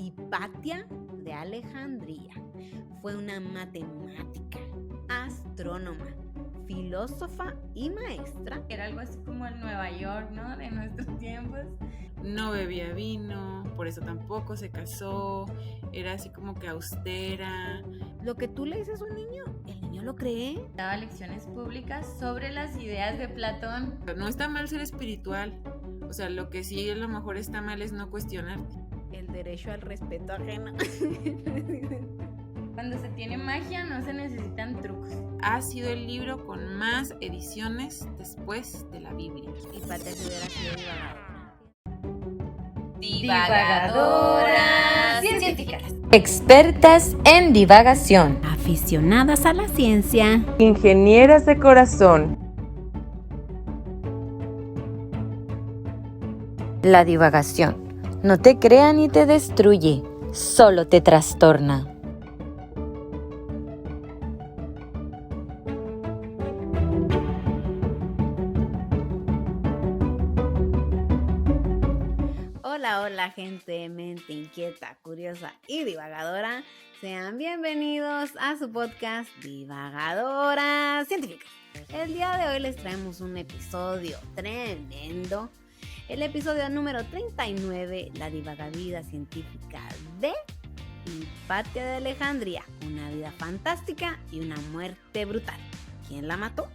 Hipatia de Alejandría fue una matemática, astrónoma, filósofa y maestra. Era algo así como en Nueva York, ¿no? De nuestros tiempos. No bebía vino, por eso tampoco se casó, era así como que austera. Lo que tú le dices a un niño, el niño lo cree. Daba lecciones públicas sobre las ideas de Platón. No está mal ser espiritual, o sea, lo que sí a lo mejor está mal es no cuestionarte. El derecho al respeto ajeno. Cuando se tiene magia no se necesitan trucos. Ha sido el libro con más ediciones después de la Biblia. Hipatia se hubiera sido divagada. Divagadoras científicas. Expertas en divagación. Aficionadas a la ciencia. Ingenieras de corazón. La divagación no te crea ni te destruye, solo te trastorna. Hola gente de mente inquieta, curiosa y divagadora. Sean bienvenidos a su podcast Divagadoras Científicas. El día de hoy les traemos un episodio tremendo. El episodio número 39, la divagavida científica de Hipatia de Alejandría. Una vida fantástica y una muerte brutal. ¿Quién la mató?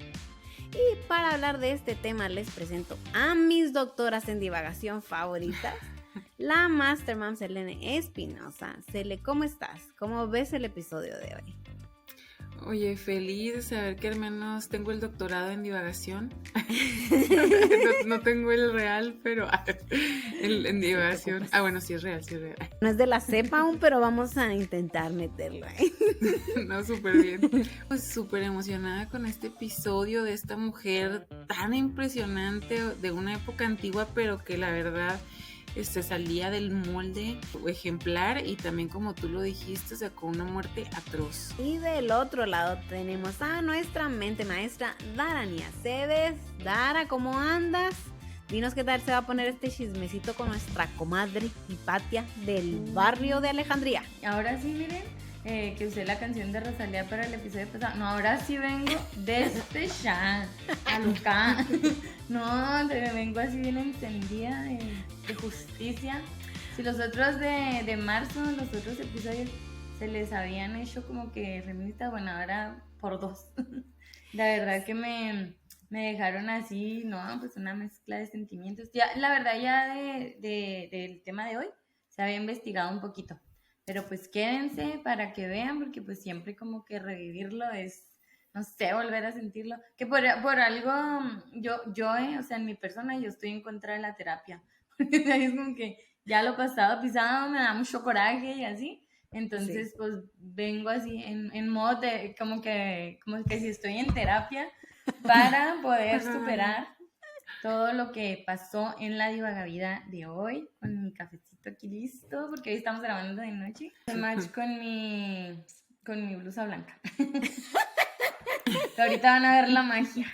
Y para hablar de este tema les presento a mis doctoras en divagación favoritas, la Mastermom Selene Espinosa. Cele, ¿cómo estás? ¿Cómo ves el episodio de hoy? Oye, feliz de saber que al menos tengo el doctorado en divagación. No tengo el real, pero en divagación. Ah, bueno, sí es real, sí es real. No es de la cepa aún, pero vamos a intentar meterlo ahí. No, súper bien. Pues súper emocionada con este episodio de esta mujer tan impresionante de una época antigua, pero que la verdad salía del molde ejemplar y también, como tú lo dijiste, o sea, con una muerte atroz. Y del otro lado tenemos a nuestra mente maestra, Darani Aceves. Dara, ¿cómo andas? Dinos qué tal se va a poner este chismecito con nuestra comadre Hipatia del barrio de Alejandría. Ahora sí, miren, que usé la canción de Rosalía para el episodio pasado. No, ahora sí vengo despechada, alucada. No, vengo así bien encendida de justicia. Si los otros de marzo, los otros episodios se les habían hecho como que feministas, bueno, ahora por dos. La verdad que me dejaron así, no, pues una mezcla de sentimientos. Ya, la verdad ya del tema de hoy se había investigado un poquito. Pero pues quédense para que vean, porque pues siempre como que revivirlo es, no sé, volver a sentirlo. Que por algo, o sea, en mi persona, yo estoy en contra de la terapia. Porque es como que ya lo pasado pisado me da mucho coraje y así. Entonces, sí, pues vengo así en modo de, como que si estoy en terapia para poder superar todo lo que pasó en la divagavida de hoy, con mi cafecito aquí listo, porque hoy estamos grabando de noche. El match con mi blusa blanca. Ahorita van a ver la magia.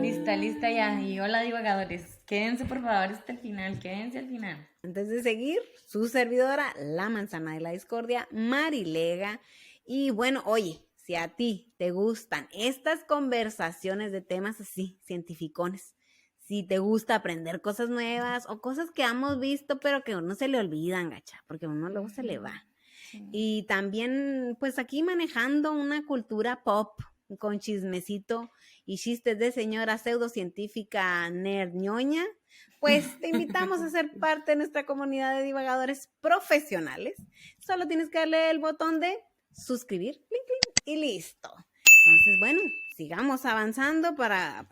Lista ya. Y hola divagadores, quédense por favor hasta el final, quédense al final. Antes de seguir, su servidora, la manzana de la discordia, Marilega. Y bueno, oye, si a ti te gustan estas conversaciones de temas así, cientificones, si te gusta aprender cosas nuevas o cosas que hemos visto pero que a uno se le olvidan, gacha, porque a uno luego se le va. Sí. Y también, pues aquí manejando una cultura pop con chismecito y chistes de señora pseudocientífica nerd ñoña, pues te invitamos a ser parte de nuestra comunidad de divagadores profesionales. Solo tienes que darle el botón de suscribir, link, link, y listo. Entonces, bueno, sigamos avanzando para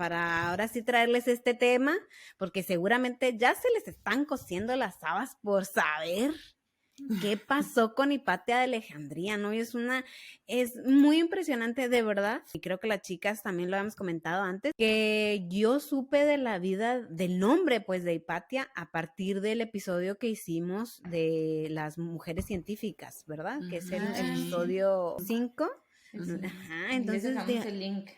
ahora sí traerles este tema, porque seguramente ya se les están cociendo las habas por saber qué pasó con Hipatia de Alejandría, ¿no? Y es muy impresionante, de verdad. Y creo que las chicas también lo habíamos comentado antes, que yo supe de la vida, del nombre, pues, de Hipatia a partir del episodio que hicimos de las mujeres científicas, ¿verdad? Que es el episodio 5. Sí. Ajá, entonces les dejamos el link.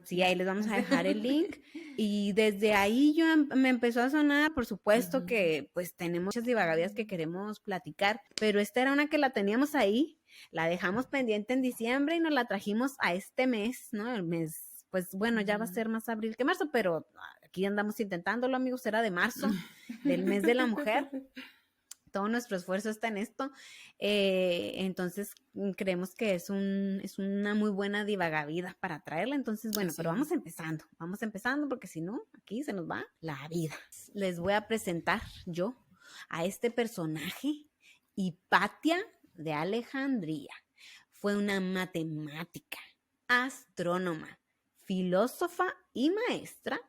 Sí, ahí les vamos a dejar el link. Y desde ahí me empezó a sonar, por supuesto que pues tenemos muchas divagavías que queremos platicar, pero esta era una que la teníamos ahí, la dejamos pendiente en diciembre y nos la trajimos a este mes, ¿no? El mes, pues bueno, ya va a ser más abril que marzo, pero aquí andamos intentándolo, amigos, era de marzo, del mes de la mujer. Todo nuestro esfuerzo está en esto, entonces creemos que es una muy buena divagavida para traerla, entonces bueno, pero vamos empezando porque si no, aquí se nos va la vida. Les voy a presentar yo a este personaje, Hipatia de Alejandría. Fue una matemática, astrónoma, filósofa y maestra.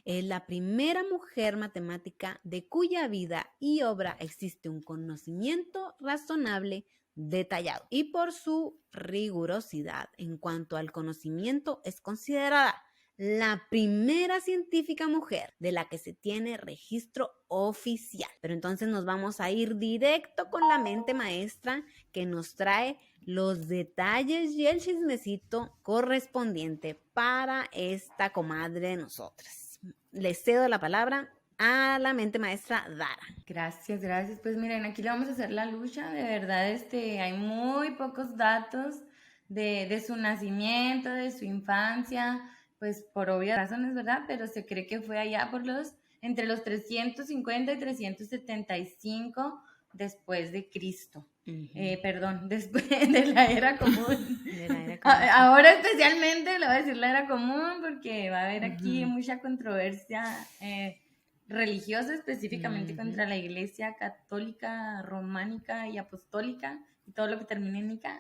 Es la primera mujer matemática de cuya vida y obra existe un conocimiento razonable, detallado, y por su rigurosidad en cuanto al conocimiento es considerada la primera científica mujer de la que se tiene registro oficial. Pero entonces nos vamos a ir directo con la mente maestra que nos trae los detalles y el chismecito correspondiente para esta comadre de nosotras. Les cedo la palabra a la mente maestra Dara. Gracias. Pues miren, aquí le vamos a hacer la lucha. De verdad, hay muy pocos datos de su nacimiento, de su infancia, pues por obvias razones, ¿verdad? Pero se cree que fue allá entre los 350 y 375 después de Cristo. Después de la era común. Ahora especialmente le voy a decir la era común porque va a haber aquí mucha controversia religiosa, específicamente contra la Iglesia católica, románica y apostólica y todo lo que termine en Ica.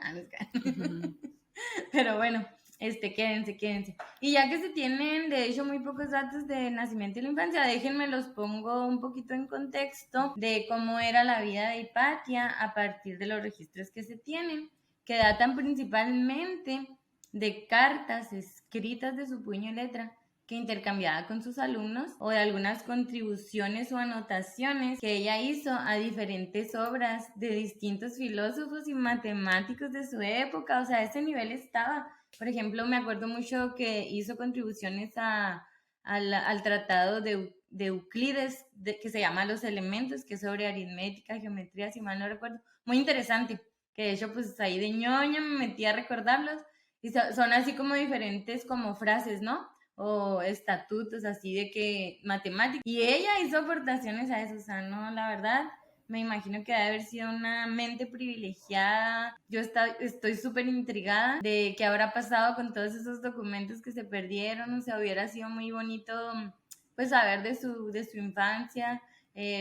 Pero bueno, quédense. Y ya que se tienen, de hecho, muy pocos datos de nacimiento y la infancia, déjenme los pongo un poquito en contexto de cómo era la vida de Hipatia a partir de los registros que se tienen, que datan principalmente de cartas escritas de su puño y letra que intercambiaba con sus alumnos o de algunas contribuciones o anotaciones que ella hizo a diferentes obras de distintos filósofos y matemáticos de su época. O sea, a ese nivel estaba. Por ejemplo, me acuerdo mucho que hizo contribuciones al tratado de Euclides, que se llama Los Elementos, que es sobre aritmética, geometría, si mal no recuerdo. Muy interesante, que de hecho, pues ahí de ñoña me metí a recordarlos. Y son así como diferentes como frases, ¿no? O estatutos así de que matemáticas. Y ella hizo aportaciones a eso, o sea, no, la verdad, me imagino que debe haber sido una mente privilegiada. Yo estoy súper intrigada de qué habrá pasado con todos esos documentos que se perdieron. O sea, hubiera sido muy bonito pues saber de su infancia.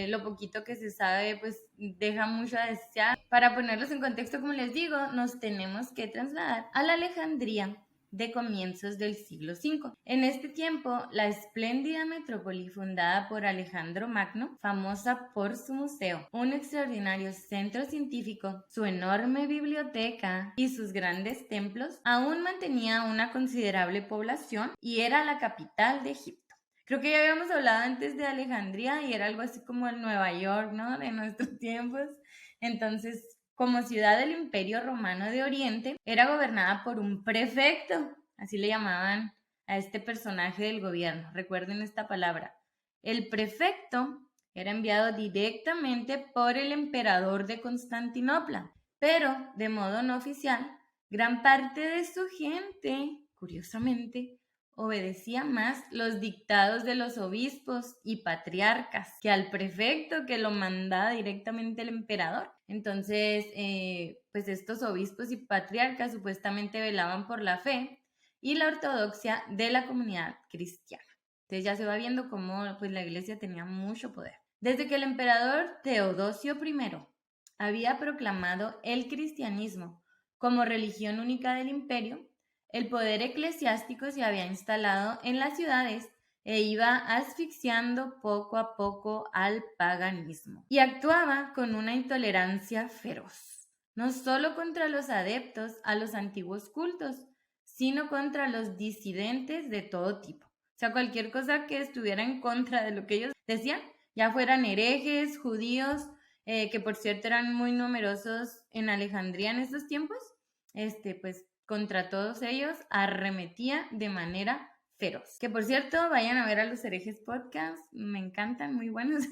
Lo poquito que se sabe pues deja mucho a desear. Para ponerlos en contexto, como les digo, nos tenemos que trasladar a la Alejandría de comienzos del siglo V. En este tiempo, la espléndida metrópoli fundada por Alejandro Magno, famosa por su museo, un extraordinario centro científico, su enorme biblioteca y sus grandes templos, aún mantenía una considerable población y era la capital de Egipto. Creo que ya habíamos hablado antes de Alejandría y era algo así como el Nueva York, ¿no? De nuestros tiempos. Entonces, como ciudad del Imperio Romano de Oriente, era gobernada por un prefecto, así le llamaban a este personaje del gobierno. Recuerden esta palabra. El prefecto era enviado directamente por el emperador de Constantinopla, pero de modo no oficial, gran parte de su gente, curiosamente, obedecía más los dictados de los obispos y patriarcas que al prefecto, que lo mandaba directamente el emperador. Entonces, pues estos obispos y patriarcas supuestamente velaban por la fe y la ortodoxia de la comunidad cristiana. Entonces ya se va viendo cómo pues, la iglesia tenía mucho poder. Desde que el emperador Teodosio I había proclamado el cristianismo como religión única del imperio, el poder eclesiástico se había instalado en las ciudades e iba asfixiando poco a poco al paganismo. Y actuaba con una intolerancia feroz, no solo contra los adeptos a los antiguos cultos, sino contra los disidentes de todo tipo. O sea, cualquier cosa que estuviera en contra de lo que ellos decían, ya fueran herejes, judíos, que por cierto eran muy numerosos en Alejandría en estos tiempos, pues contra todos ellos arremetía de manera feroz. Que por cierto, vayan a ver a los herejes podcast, me encantan, muy buenos.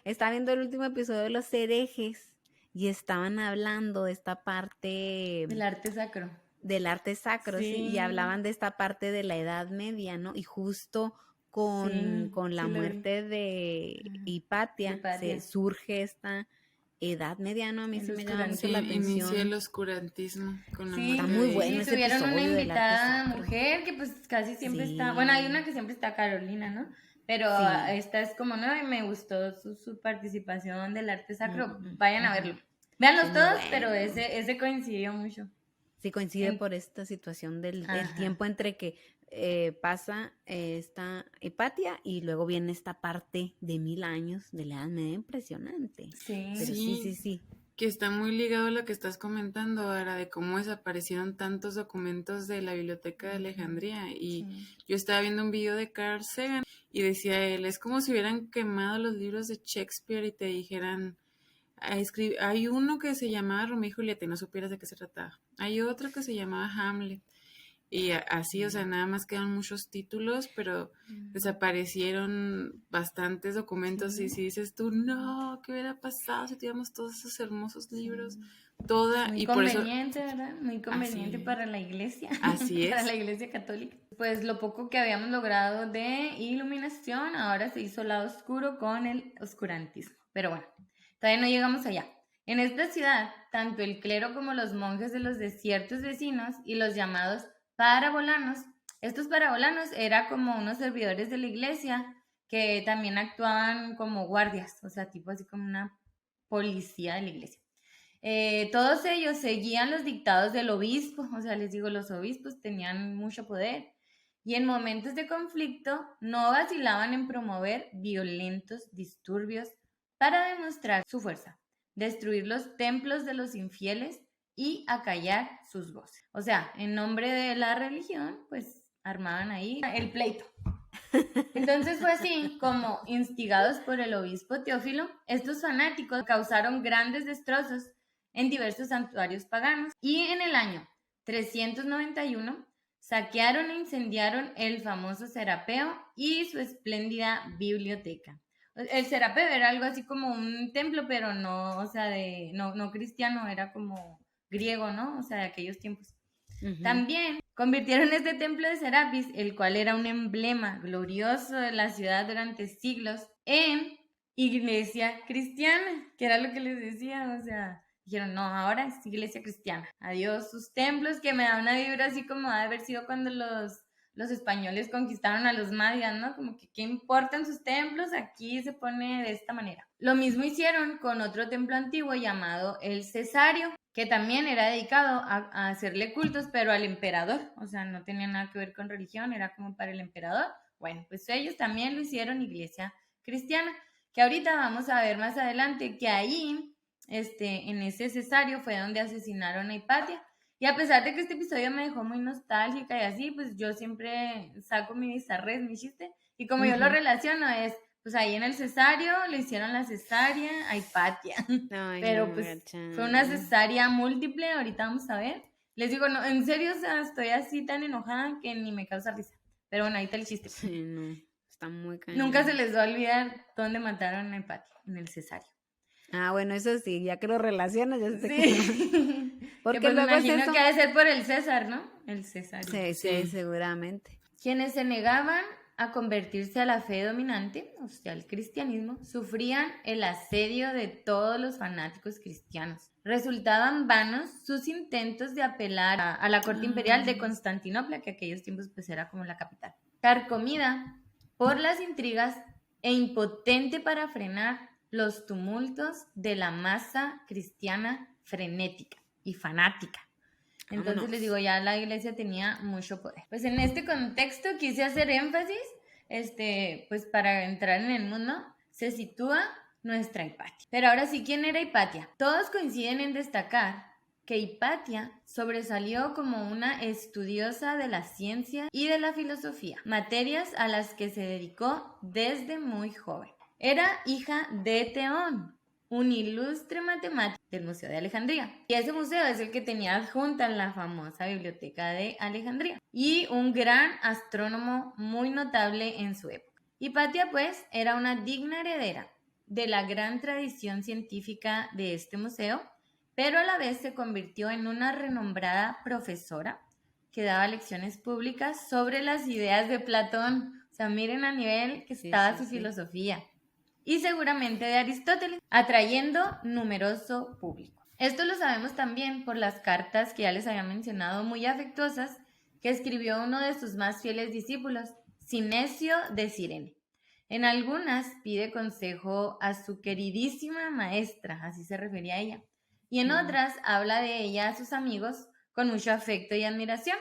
Estaba viendo el último episodio de Los herejes y estaban hablando de esta parte Del arte sacro. del arte sacro, ¿sí? Y hablaban de esta parte de la Edad Media, ¿no? Y justo con la sí lo vi. muerte de Hipatia, se surge esta Edad Media, ¿no? A mí El sí me llama mucho Sí, la inicia el atención. oscurantismo con la Sí, muerte Está muy de- bueno sí, ese tuvieron una episodio del arte invitada sacro. mujer que pues casi siempre Sí. está, bueno, hay una que siempre está, Carolina, ¿no? Pero Sí. esta es como nueva y me gustó su participación del arte sacro. Mm, Vayan a ujú. verlo. Véanlos Sí, todos, bueno. pero ese coincidió mucho. Sí, coincide En- por esta situación del Ajá. tiempo entre que pasa esta Hipatia y luego viene esta parte de 1000 años de la Edad Media impresionante. Sí. Pero sí. Que está muy ligado a lo que estás comentando, Ara, de cómo desaparecieron tantos documentos de la Biblioteca de Alejandría. Y Sí. yo estaba viendo un video de Carl Sagan y decía él, es como si hubieran quemado los libros de Shakespeare y te dijeran, hay uno que se llamaba Romeo y Julieta y no supieras de qué se trataba. Hay otro que se llamaba Hamlet. Y así, o sea, nada más quedan muchos títulos, pero desaparecieron bastantes documentos. Sí. Y si dices tú, no, ¿qué hubiera pasado si tuviéramos todos esos hermosos libros? Toda, Muy y por eso, conveniente, ¿verdad? Muy conveniente es. para la iglesia. Así es. Para la iglesia católica. Pues lo poco que habíamos logrado de iluminación, ahora se hizo lado oscuro con el oscurantismo. Pero bueno, todavía no llegamos allá. En esta ciudad, tanto el clero como los monjes de los desiertos vecinos y los llamados parabolanos, estos parabolanos eran como unos servidores de la iglesia que también actuaban como guardias, o sea, tipo así como una policía de la iglesia. Todos ellos seguían los dictados del obispo, o sea, les digo, los obispos tenían mucho poder y en momentos de conflicto no vacilaban en promover violentos disturbios para demostrar su fuerza, destruir los templos de los infieles y acallar sus voces. O sea, en nombre de la religión, pues armaban ahí el pleito. Entonces fue así como, instigados por el obispo Teófilo, estos fanáticos causaron grandes destrozos en diversos santuarios paganos y en el año 391 saquearon e incendiaron el famoso Serapeo y su espléndida biblioteca. El Serapeo era algo así como un templo, pero no, o sea, no cristiano, era como griego, ¿no? O sea, de aquellos tiempos. Ujú. También convirtieron este templo de Serapis, el cual era un emblema glorioso de la ciudad durante siglos, en iglesia cristiana, que era lo que les decía, o sea, dijeron, no, ahora es iglesia cristiana, adiós sus templos, que me da una vibra así como ha de haber sido cuando los españoles conquistaron a los mayas, ¿no? Como que qué importan sus templos, aquí se pone de esta manera. Lo mismo hicieron con otro templo antiguo llamado el Cesario, que también era dedicado a hacerle cultos, pero al emperador, o sea, no tenía nada que ver con religión, era como para el emperador. Bueno, pues ellos también lo hicieron iglesia cristiana, que ahorita vamos a ver más adelante que ahí, en ese Cesario fue donde asesinaron a Hipatia. Y a pesar de que este episodio me dejó muy nostálgica y así, pues yo siempre saco mi bizarrés, mi chiste, y como yo lo Ujú. relaciono es, pues ahí en el Cesario le hicieron la cesárea a Hipatia. Ay, Pero no, pues gacha. fue una cesárea múltiple, ahorita vamos a ver. Les digo, no, en serio, o sea, estoy así tan enojada que ni me causa risa. Pero bueno, ahí está el chiste. Sí, no, está muy cañón. Nunca se les va a olvidar dónde mataron a Hipatia, en el cesario. Ah, bueno, eso sí, ya que lo relacionas, ya sé que... Sí. Porque Que, pues, luego me es imagino eso. que ha de ser por el César, ¿no? El cesario. Sí, Sí. seguramente. Quienes se negaban a convertirse a la fe dominante, o sea, al cristianismo, sufrían el asedio de todos los fanáticos cristianos. Resultaban vanos sus intentos de apelar a la corte imperial de Constantinopla, que aquellos tiempos pues era como la capital. Carcomida por las intrigas e impotente para frenar los tumultos de la masa cristiana frenética y fanática. Entonces Vámonos. les digo, ya la iglesia tenía mucho poder. Pues en este contexto quise hacer énfasis, pues para entrar en el mundo, se sitúa nuestra Hipatia. Pero ahora sí, ¿quién era Hipatia? Todos coinciden en destacar que Hipatia sobresalió como una estudiosa de la ciencia y de la filosofía, materias a las que se dedicó desde muy joven. Era hija de Teón, un ilustre matemático del Museo de Alejandría. Y ese museo es el que tenía adjunta la famosa Biblioteca de Alejandría. Y un gran astrónomo muy notable en su época. Hipatia, pues, era una digna heredera de la gran tradición científica de este museo, pero a la vez se convirtió en una renombrada profesora que daba lecciones públicas sobre las ideas de Platón. O sea, miren a nivel que estaba su filosofía. Y seguramente de Aristóteles, atrayendo numeroso público. Esto lo sabemos también por las cartas que ya les había mencionado, muy afectuosas, que escribió uno de sus más fieles discípulos, Sinesio de Cirene. En algunas pide consejo a su queridísima maestra, así se refería a ella, y en otras habla de ella a sus amigos con mucho afecto y admiración.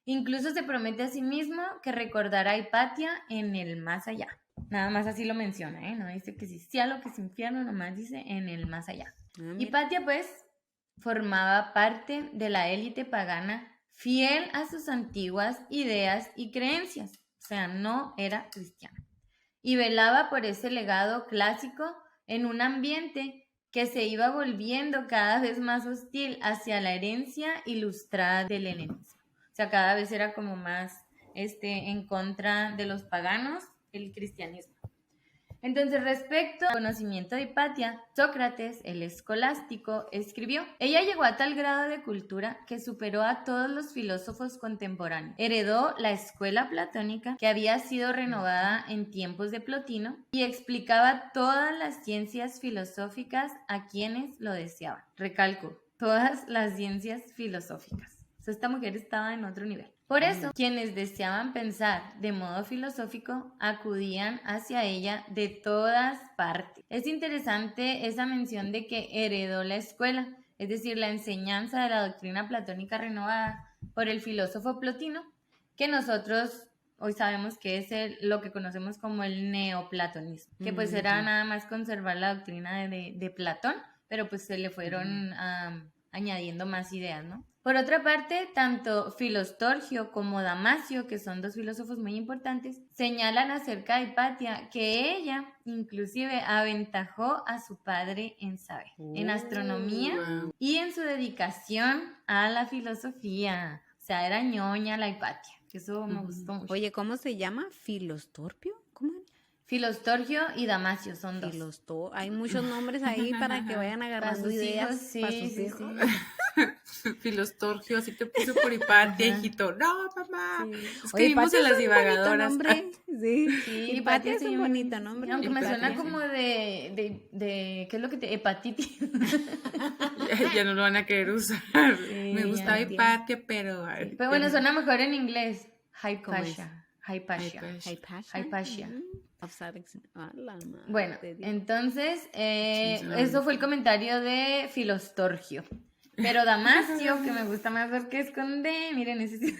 Incluso se promete a sí mismo que recordará a Hipatia en el más allá. Nada más así lo menciona, ¿eh? No dice que si cielo, que si infierno, nomás dice en el más allá. Hipatia, pues, formaba parte de la élite pagana fiel a sus antiguas ideas y creencias. O sea, no era cristiana. Y velaba por ese legado clásico en un ambiente que se iba volviendo cada vez más hostil hacia la herencia ilustrada del helenismo. O sea, cada vez era como más en contra de los paganos, el cristianismo. Entonces, respecto al conocimiento de Hipatia, Sócrates, el escolástico, escribió: ella llegó a tal grado de cultura que superó a todos los filósofos contemporáneos. Heredó la escuela platónica, que había sido renovada en tiempos de Plotino, y explicaba todas las ciencias filosóficas a quienes lo deseaban. Recalco, todas las ciencias filosóficas. O sea, esta mujer estaba en otro nivel. Por eso, quienes deseaban pensar de modo filosófico acudían hacia ella de todas partes. Es interesante esa mención de que heredó la escuela, es decir, la enseñanza de la doctrina platónica renovada por el filósofo Plotino, que nosotros hoy sabemos que es lo que conocemos como el neoplatonismo, que pues era nada más conservar la doctrina de Platón, pero pues se le fueron añadiendo más ideas, ¿no? Por otra parte, tanto Filostorgio como Damasio, que son dos filósofos muy importantes, señalan acerca de Hipatia que ella inclusive aventajó a su padre en saber, en astronomía y en su dedicación a la filosofía. O sea, era ñoña la Hipatia, que eso me gustó mucho. Oye, ¿cómo se llama? ¿Filostorpio? ¿Cómo es? Filostorgio y Damasio son dos. Hay muchos nombres ahí para que vayan agarrando ideas para sus hijos. Filostorgio, así te puso por Hipatia, hijito. No, mamá. Sí. Escribimos en las divagadoras. Sí, Sí, Hipatia es un bonito sí, nombre. aunque me Hipatia, suena sí. como de ¿qué es lo que te? Hepatitis. Ya no lo van a querer usar. Sí, Me gustaba ya. Hipatia, pero... Sí, pero bueno, suena mejor en inglés. ¿Cómo es? Hypatia. Hypatia. A la madre Bueno, de Dios. entonces, solamente. eso fue el comentario de Filostorgio. Pero Damasio, que me gusta más porque es con D, miren, ese sí.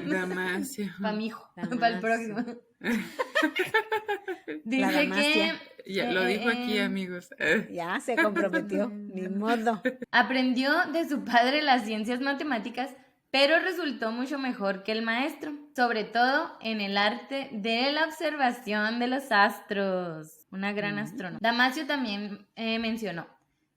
Damasio. Para mi hijo, Damasio. para el próximo. La Dice Damasia. que Ya lo dijo aquí, amigos. Ya se comprometió, ni modo. aprendió de su padre las ciencias matemáticas, pero resultó mucho mejor que el maestro, sobre todo en el arte de la observación de los astros. Una gran astrónoma. Damasio también mencionó: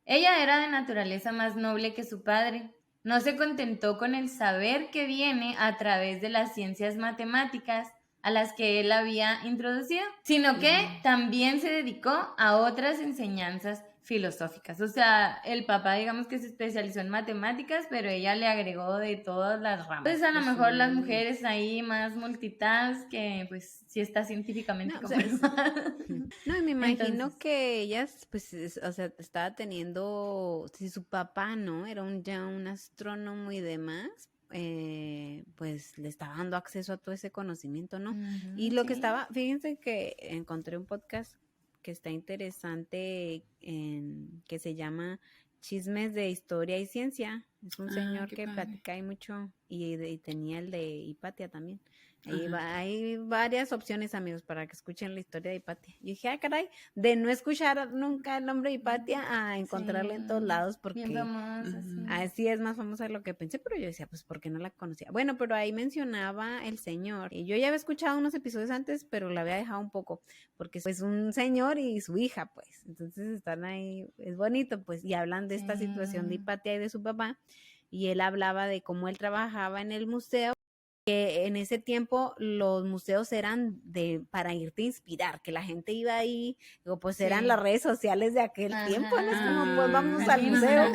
ella era de naturaleza más noble que su padre. No se contentó con el saber que viene a través de las ciencias matemáticas a las que él había introducido, sino que también se dedicó a otras enseñanzas filosóficas. O sea, el papá, digamos que se especializó en matemáticas, pero ella le agregó de todas las ramas. Entonces, a lo mejor las mujeres ahí más multitask, que pues sí está científicamente No, o sea, comprobado. No, y me imagino Entonces- que ellas, pues, o sea, estaba teniendo, si su papá, ¿no? Era ya un astrónomo y demás, pues le estaba dando acceso a todo ese conocimiento, ¿no? Y lo que sí. estaba, fíjense que encontré un podcast que está interesante, que se llama Chismes de Historia y Ciencia. Es un señor qué que padre. platica ahí mucho y tenía el de Hipatia también. Hay varias opciones, amigos, para que escuchen la historia de Hipatia. Yo dije, caray, de no escuchar nunca el nombre de Hipatia a encontrarla en todos lados, Bien porque famosa, sí. así es más famosa de lo que pensé, pero yo decía, pues, ¿por qué no la conocía? Bueno, pero ahí mencionaba el señor, y yo ya había escuchado unos episodios antes, pero la había dejado un poco, porque pues un señor y su hija, pues, entonces están ahí, es bonito, pues, y hablan de esta situación de Hipatia y de su papá, y él hablaba de cómo él trabajaba en el museo, que en ese tiempo los museos eran para irte a inspirar, que la gente iba ahí, digo, pues eran las redes sociales de aquel tiempo, ¿no? Es como, pues vamos al museo.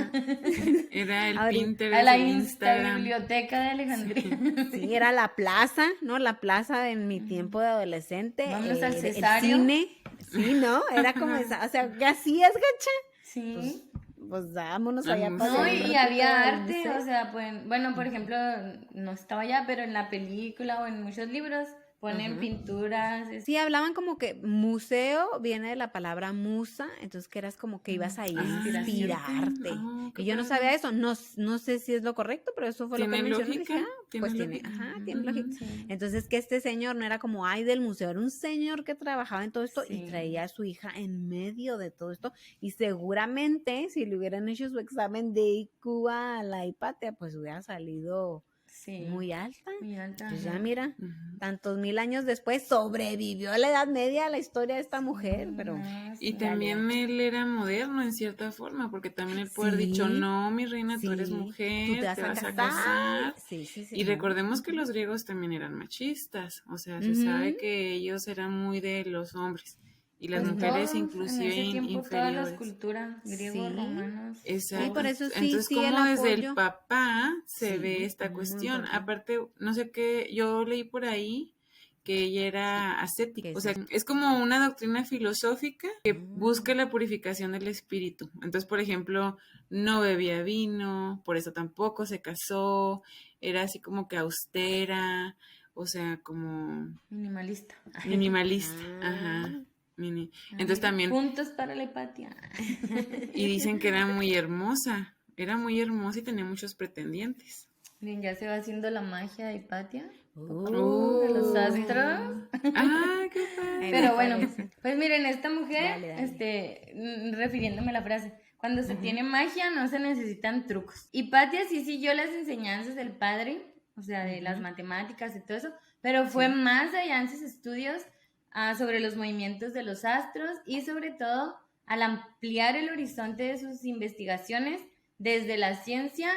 Era el Ahorita, Pinterest, A la el Instagram. biblioteca de Alejandría. Sí, era la plaza, ¿no? La plaza en mi tiempo de adolescente. Vámonos al el Cesario. cine, sí, ¿no? Era como esa, o sea, ¿qué hacías, gacha? Sí. Pues vámonos Al allá museo. para No, el y había al arte, museo. o sea, pues, bueno, por ejemplo, no estaba allá, pero en la película o en muchos libros ponen pinturas. Sí, hablaban como que museo viene de la palabra musa, entonces que eras como que ibas a ir a inspirarte. qué Y yo no padre. sabía eso, no sé si es lo correcto, pero eso fue lo que ¿Tiene mencionó. lógica? Dije, ¿Tiene pues tiene, lógica? tiene lógica. Entonces que este señor no era como ay del museo, era un señor que trabajaba en todo esto y Sí. traía a su hija en medio de todo esto. Y seguramente si le hubieran hecho su examen de IQ a la Hipatia, pues hubiera salido Sí. muy alta. Muy alta. Pues ya ajá. mira, Ujú. tantos mil años después sobrevivió a la Edad Media la historia de esta mujer, pero No, Y sí. también él era moderno en cierta forma, porque también él puede haber dicho, Sí, no, mi reina, tú eres sí, mujer, tú te vas a casar. Sí, Y no. recordemos que los griegos también eran machistas, o sea, se Ujú. sabe que ellos eran muy de los hombres y las Pues mujeres todos, inclusive en ese tiempo todas las inferiores. culturas, griegos, Sí. romanos. Exacto. Sí, por eso sí, Entonces, sí, el como desde el apoyo. papá se Sí, ve esta muy cuestión. importante. Aparte, no sé qué, yo leí por ahí que ella era ascética. ¿Qué O es sea, eso? es como una doctrina filosófica que Mm. busca la purificación del espíritu. Entonces, por ejemplo, no bebía vino, por eso tampoco se casó, era así como que austera, o sea, como Minimalista. minimalista. Ah. Ajá. Ah, Entonces mira, también, Puntos para la Hipatia. y dicen que era muy hermosa y tenía muchos pretendientes. Miren, ya se va haciendo la magia de Hipatia. Oh. Los astros. ¡Ah, qué Ahí padre! me Pero bueno, parece. pues miren, esta mujer, Dale. refiriéndome a la frase, cuando se tiene magia no se necesitan trucos. Hipatia sí siguió las enseñanzas del padre, o sea, de las matemáticas y todo eso, pero fue más allá en sus estudios sobre los movimientos de los astros y sobre todo al ampliar el horizonte de sus investigaciones desde la ciencia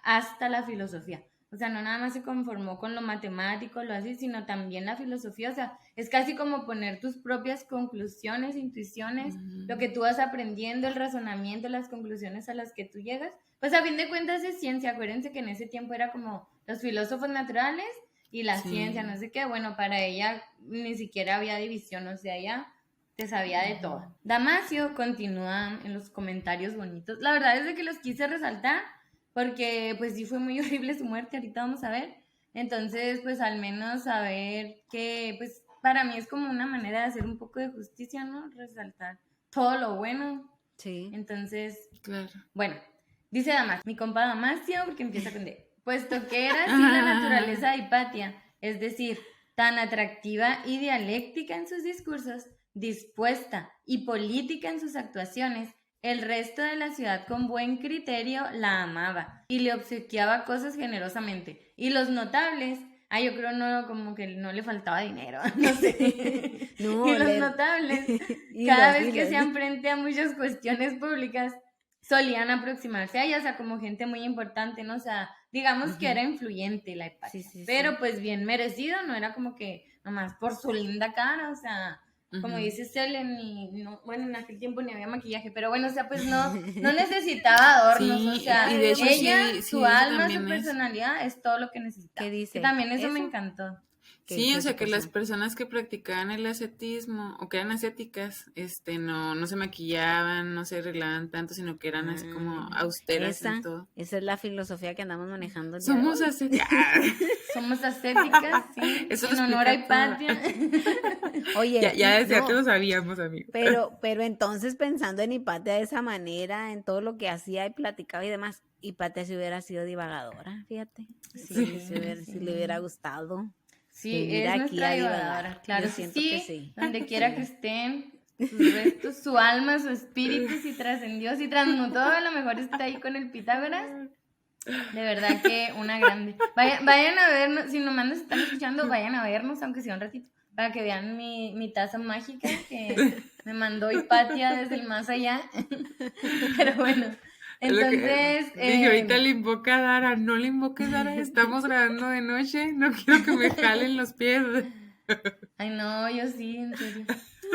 hasta la filosofía. O sea, no nada más se conformó con lo matemático, lo así, sino también la filosofía. O sea, es casi como poner tus propias conclusiones, intuiciones, lo que tú vas aprendiendo, el razonamiento, las conclusiones a las que tú llegas. Pues a fin de cuentas es ciencia. Acuérdense que en ese tiempo era como los filósofos naturales y la ciencia, no sé qué. Bueno, para ella ni siquiera había división, o sea, ella te sabía de todo. Damasio continúa en los comentarios bonitos. La verdad es de que los quise resaltar porque pues sí fue muy horrible su muerte, ahorita vamos a ver. Entonces, pues al menos saber que pues para mí es como una manera de hacer un poco de justicia, ¿no? Resaltar todo lo bueno. Sí. Entonces, Claro. bueno, dice Damasio, mi compa Damasio, porque empieza con D, puesto que era así la naturaleza de Hipatia, es decir, tan atractiva y dialéctica en sus discursos, dispuesta y política en sus actuaciones, el resto de la ciudad con buen criterio la amaba y le obsequiaba cosas generosamente. Y los notables, yo creo no, como que no le faltaba dinero, no sé. No, y los notables, cada vez que sean frente a muchas cuestiones públicas, solían aproximarse a ella, o sea, como gente muy importante, ¿no? O sea, digamos que era influyente la Hipatia, pero pues bien merecido, no era como que nomás por su linda cara, o sea, como dice Selene, no, bueno, en aquel tiempo ni había maquillaje, pero bueno, o sea, pues no necesitaba adornos, Sí, o sea, y de hecho ella, sí, su eso alma, también su es. personalidad es todo lo que necesitaba. ¿Qué dice? Que también eso me ¿Eso? encantó. Sí, o sea que las personas que practicaban el ascetismo o que eran ascéticas, no se maquillaban, no se arreglaban tanto, sino que eran así como austeras en todo. Esa es la filosofía que andamos manejando. el día Somos de hoy. ascéticas. Somos ascéticas, sí, Eso en lo honor a explica Hipatia. Oye, Ya decía no, que lo sabíamos, amigo. pero entonces pensando en Hipatia de esa manera, en todo lo que hacía y platicaba y demás, Hipatia si hubiera sido divagadora, fíjate. Si le hubiera gustado. Sí, venir es aquí nuestra a divagar. divadora. Claro Yo que siento sí, que sí. donde quiera que estén, sus restos, su alma, su espíritu, si trascendió, si transmutó, a lo mejor está ahí con el Pitágoras. De verdad que una grande. Vayan a vernos, si nomás nos están escuchando, vayan a vernos, aunque sea un ratito, para que vean mi taza mágica que me mandó Hipatia desde el más allá. Pero bueno, Es lo que entonces... dije, ahorita le invoca a Dara, no le invoques Dara, estamos grabando de noche, no quiero que me jalen los pies. Ay, no, yo sí, en serio.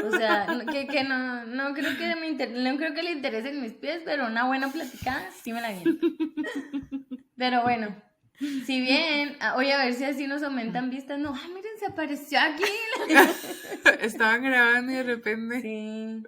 O sea, que no creo que no creo que le interesen mis pies, pero una buena platicada sí me la viento. Pero bueno, si bien, oye, a ver si así nos aumentan vistas. No, ay, miren, se apareció aquí. Estaban grabando y de repente... Sí.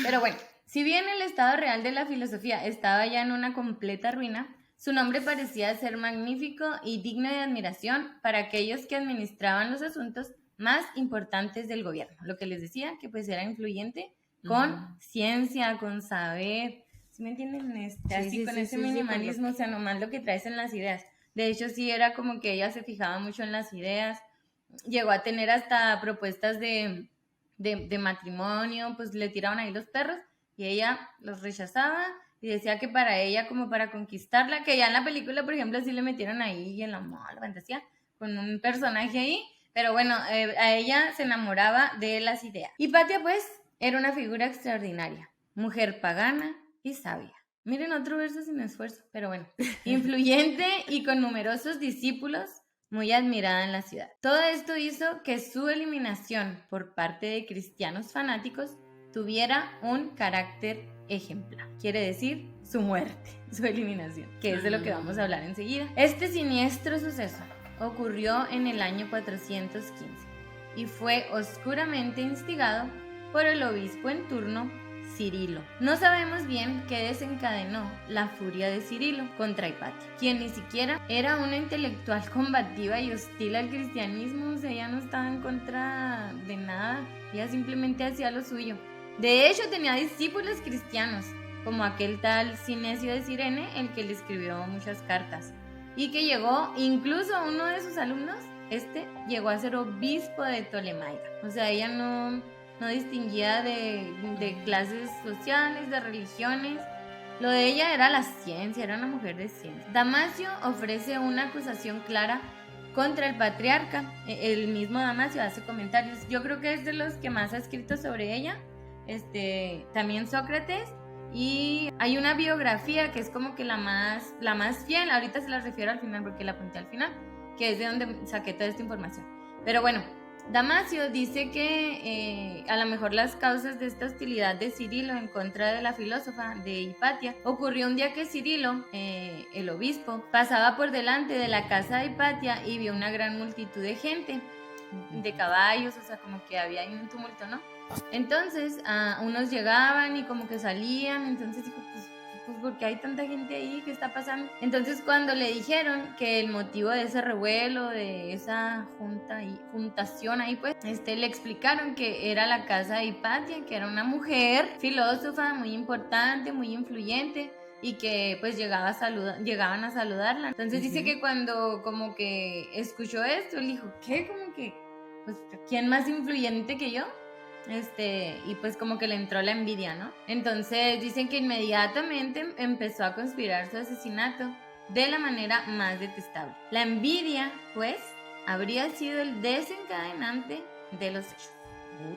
Pero bueno, si bien el estado real de la filosofía estaba ya en una completa ruina, su nombre parecía ser magnífico y digno de admiración para aquellos que administraban los asuntos más importantes del gobierno. Lo que les decía, que pues era influyente con ciencia, con saber, ¿sí me entienden? Así con ese minimalismo, o sea, nomás lo que traes en las ideas. De hecho, sí era como que ella se fijaba mucho en las ideas, llegó a tener hasta propuestas de matrimonio, pues le tiraban ahí los perros y ella los rechazaba y decía que para ella, como para conquistarla, que ya en la película, por ejemplo, sí le metieron ahí en la fantasía, con un personaje ahí, pero bueno, a ella se enamoraba de las ideas. Hipatia, pues, era una figura extraordinaria, mujer pagana y sabia. Miren otro verso sin esfuerzo, pero bueno, influyente y con numerosos discípulos, muy admirada en la ciudad. Todo esto hizo que su eliminación por parte de cristianos fanáticos tuviera un carácter ejemplar. Quiere decir, su muerte, su eliminación, que es de lo que vamos a hablar enseguida. Este siniestro suceso ocurrió en el año 415 y fue oscuramente instigado por el obispo en turno, Cirilo. No sabemos bien qué desencadenó la furia de Cirilo contra Hipatia, quien ni siquiera era una intelectual combativa y hostil al cristianismo, o sea, ella no estaba en contra de nada, ella simplemente hacía lo suyo. De hecho, tenía discípulos cristianos, como aquel tal Cinesio de Cirene, el que le escribió muchas cartas, y que llegó, incluso uno de sus alumnos, llegó a ser obispo de Ptolemaida. O sea, ella no distinguía de clases sociales, de religiones. Lo de ella era la ciencia, era una mujer de ciencia. Damasio ofrece una acusación clara contra el patriarca. El mismo Damasio hace comentarios. Yo creo que es de los que más ha escrito sobre ella. También Sócrates. Y hay una biografía que es como que la más fiel. Ahorita se la refiero al final porque la apunté al final, que es de donde saqué toda esta información. Pero bueno, Damasio dice que a lo mejor las causas de esta hostilidad de Cirilo en contra de la filósofa de Hipatia ocurrió un día que Cirilo, el obispo, pasaba por delante de la casa de Hipatia y vio una gran multitud de gente, de caballos, o sea, como que había un tumulto, ¿no? Entonces, unos llegaban y como que salían, entonces dijo, pues ¿por qué hay tanta gente ahí? ¿Qué está pasando? Entonces, cuando le dijeron que el motivo de ese revuelo, de esa juntación ahí, pues, le explicaron que era la casa de Hipatia, que era una mujer filósofa muy importante, muy influyente, y que pues llegaban a saludarla. Entonces dice que cuando como que escuchó esto, él dijo, ¿qué? Como que, pues, ¿quién más influyente que yo? Y pues como que le entró la envidia, ¿no? Entonces dicen que inmediatamente empezó a conspirar su asesinato de la manera más detestable. La envidia, pues, habría sido el desencadenante de los hechos.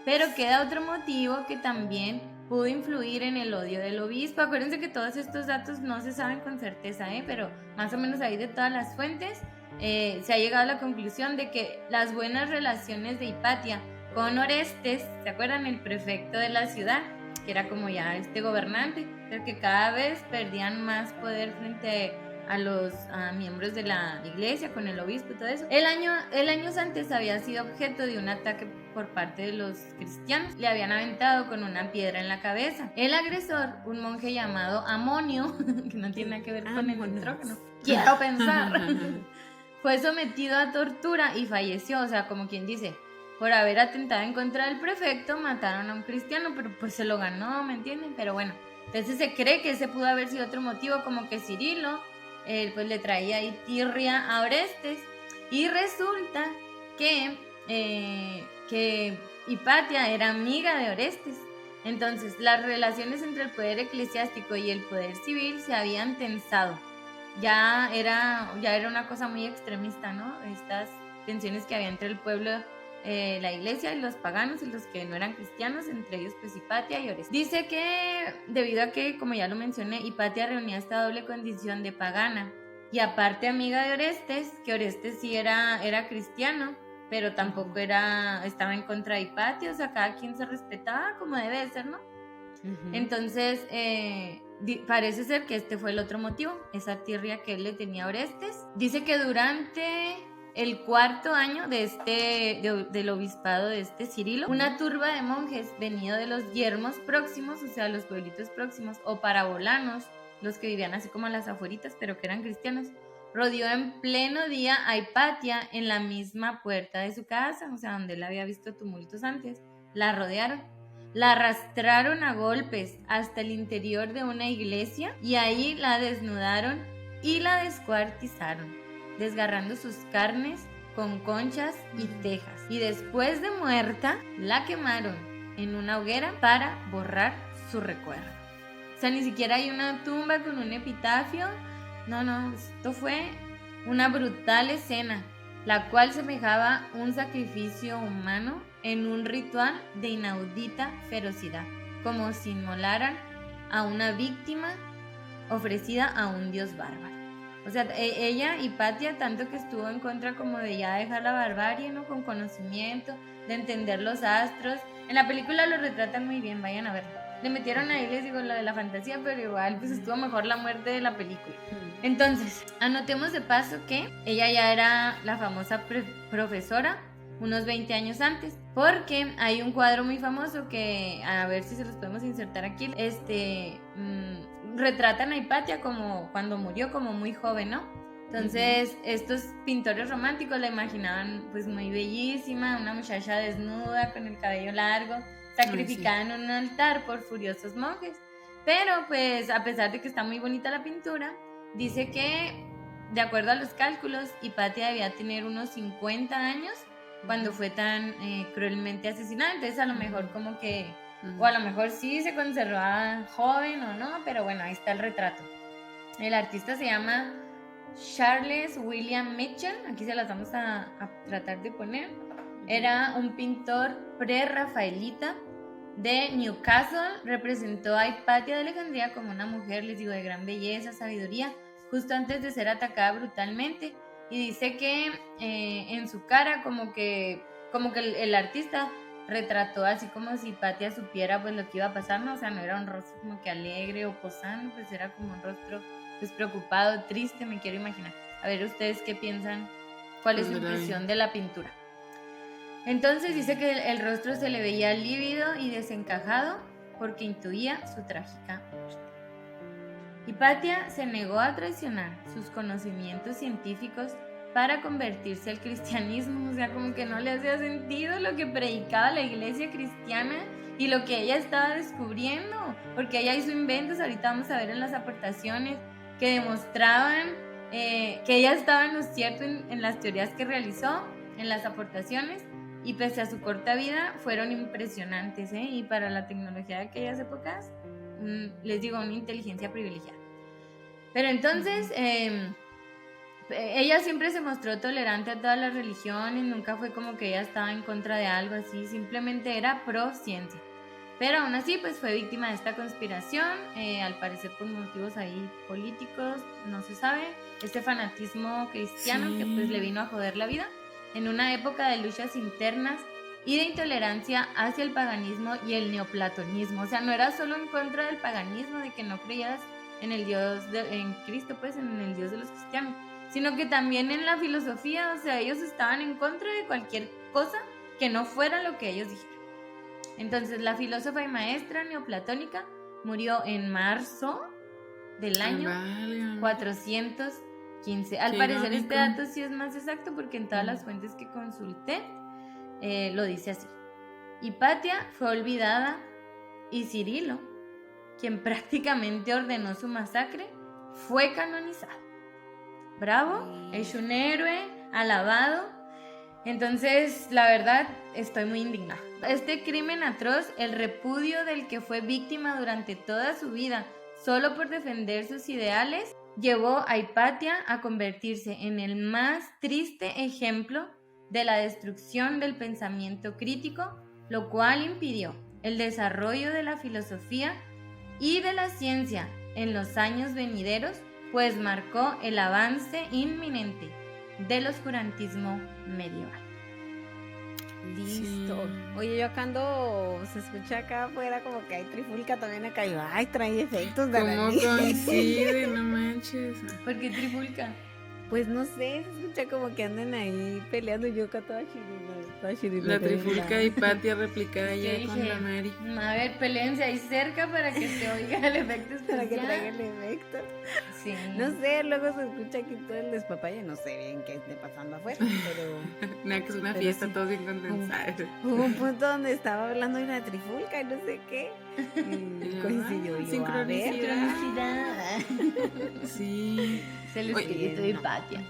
Pero queda otro motivo que también pudo influir en el odio del obispo. Acuérdense que todos estos datos no se saben con certeza, pero más o menos ahí de todas las fuentes se ha llegado a la conclusión de que las buenas relaciones de Hipatia con Orestes, ¿se acuerdan? El prefecto de la ciudad, que era como ya gobernante, pero que cada vez perdían más poder frente a los miembros de la iglesia, con el obispo y todo eso. El año antes había sido objeto de un ataque por parte de los cristianos. Le habían aventado con una piedra en la cabeza. El agresor, un monje llamado Amonio, que no tiene nada que ver con el nitrógeno, quiero pensar, fue sometido a tortura y falleció, o sea, como quien dice, por haber atentado en contra del prefecto, mataron a un cristiano, pero pues se lo ganó, ¿me entienden? Pero bueno, entonces se cree que ese pudo haber sido otro motivo, como que Cirilo, pues le traía ahí tirria a Orestes. Y resulta que Hipatia era amiga de Orestes. Entonces, las relaciones entre el poder eclesiástico y el poder civil se habían tensado. Ya era una cosa muy extremista, ¿no? Estas tensiones que había entre el pueblo, la iglesia y los paganos y los que no eran cristianos, entre ellos pues Hipatia y Orestes. Dice que debido a que, como ya lo mencioné, Hipatia reunía esta doble condición de pagana y aparte amiga de Orestes, que Orestes sí era cristiano, pero tampoco estaba en contra de Hipatia, o sea, cada quien se respetaba como debe de ser, ¿no? Ujú. Entonces, parece ser que este fue el otro motivo, esa tirria que él le tenía a Orestes. Dice que durante el 4º año del obispado de este Cirilo, una turba de monjes venido de los yermos próximos, o sea, los pueblitos próximos, o parabolanos, los que vivían así como a las afueritas, pero que eran cristianos, rodeó en pleno día a Hipatia en la misma puerta de su casa, o sea, donde él había visto tumultos antes. La rodearon, la arrastraron a golpes hasta el interior de una iglesia y ahí la desnudaron y la descuartizaron, desgarrando sus carnes con conchas y tejas. Y después de muerta, la quemaron en una hoguera para borrar su recuerdo. O sea, ni siquiera hay una tumba con un epitafio. No, esto fue una brutal escena, la cual semejaba un sacrificio humano en un ritual de inaudita ferocidad, como si inmolaran a una víctima ofrecida a un dios bárbaro. O sea, ella, Hipatia, tanto que estuvo en contra como de ya dejar la barbarie, ¿no? Con conocimiento, de entender los astros. En la película lo retratan muy bien, vayan a verlo. Le metieron ahí, les digo, lo de la fantasía, pero igual pues estuvo mejor la muerte de la película. Entonces, anotemos de paso que ella ya era la famosa profesora unos 20 años antes, porque hay un cuadro muy famoso que, a ver si se los podemos insertar aquí, retratan a Hipatia como cuando murió, como muy joven, ¿no? Entonces, estos pintores románticos la imaginaban pues muy bellísima, una muchacha desnuda con el cabello largo, sacrificada en un altar por furiosos monjes. Pero pues a pesar de que está muy bonita la pintura, dice que de acuerdo a los cálculos, Hipatia debía tener unos 50 años cuando fue tan cruelmente asesinada. Entonces a lo mejor como que, o a lo mejor sí se conservaba joven o no, pero bueno, ahí está el retrato. El artista se llama Charles William Mitchell, aquí se las vamos a tratar de poner. Era un pintor pre-rafaelita de Newcastle. Representó a Hipatia de Alejandría como una mujer, les digo, de gran belleza, sabiduría, justo antes de ser atacada brutalmente. Y dice que en su cara como que el artista retrató así como si Hipatia supiera pues lo que iba a pasar, ¿no? O sea, no era un rostro como que alegre o posando, pues era como un rostro pues preocupado, triste, me quiero imaginar. A ver, ¿ustedes qué piensan? ¿Cuál es su impresión de la pintura? Entonces dice que el rostro se le veía lívido y desencajado porque intuía su trágica muerte. Hipatia se negó a traicionar sus conocimientos científicos para convertirse al cristianismo, o sea, como que no le hacía sentido lo que predicaba la iglesia cristiana y lo que ella estaba descubriendo, porque ella hizo inventos, ahorita vamos a ver en las aportaciones, que demostraban que ella estaba en lo cierto en las teorías que realizó, en las aportaciones, y pese a su corta vida fueron impresionantes, y para la tecnología de aquellas épocas, les digo, una inteligencia privilegiada. Pero entonces, ella siempre se mostró tolerante a todas las religiones, nunca fue como que ella estaba en contra de algo así, simplemente era pro ciencia. Pero aún así, pues fue víctima de esta conspiración, al parecer por motivos ahí políticos, no se sabe, este fanatismo cristiano que pues le vino a joder la vida, en una época de luchas internas y de intolerancia hacia el paganismo y el neoplatonismo. O sea, no era solo en contra del paganismo, de que no creías en el Dios, en Cristo, pues en el Dios de los cristianos, sino que también en la filosofía. O sea, ellos estaban en contra de cualquier cosa que no fuera lo que ellos dijeron. Entonces, la filósofa y maestra neoplatónica murió en marzo del año 415. Al parecer este dato sí es más exacto porque en todas las fuentes que consulté lo dice así. Hipatia fue olvidada y Cirilo, quien prácticamente ordenó su masacre, fue canonizado. Bravo, es un héroe, alabado. Entonces, la verdad, estoy muy indignada. Este crimen atroz, el repudio del que fue víctima durante toda su vida, solo por defender sus ideales, llevó a Hipatia a convertirse en el más triste ejemplo de la destrucción del pensamiento crítico, lo cual impidió el desarrollo de la filosofía y de la ciencia en los años venideros, pues marcó el avance inminente del oscurantismo medieval. Listo. Sí. Oye, yo acá ando, se escucha acá afuera como que hay trifulca también acá. Y yo, ay, trae efectos de ¿Cómo nariz. coincide? No manches. ¿Por qué trifulca? Pues no sé, se escucha como que andan ahí peleando y yo acá toda chirina. La trifulca y Patia replicada ya ¿Qué con dije? la Mari. A ver, peleense ahí cerca para que se oiga el efecto especial. Para que traiga el efecto. Sí. No sé, luego se escucha aquí todo el despapalle. No sé bien qué esté pasando afuera, pero Nada, que es una Pero fiesta, sí. todos bien condensados. hubo un punto donde estaba hablando de la trifulca y no sé qué. Y coincidió yo. A ver, Sincronicidad. Sí. Es el Oye, espíritu de Hipatia.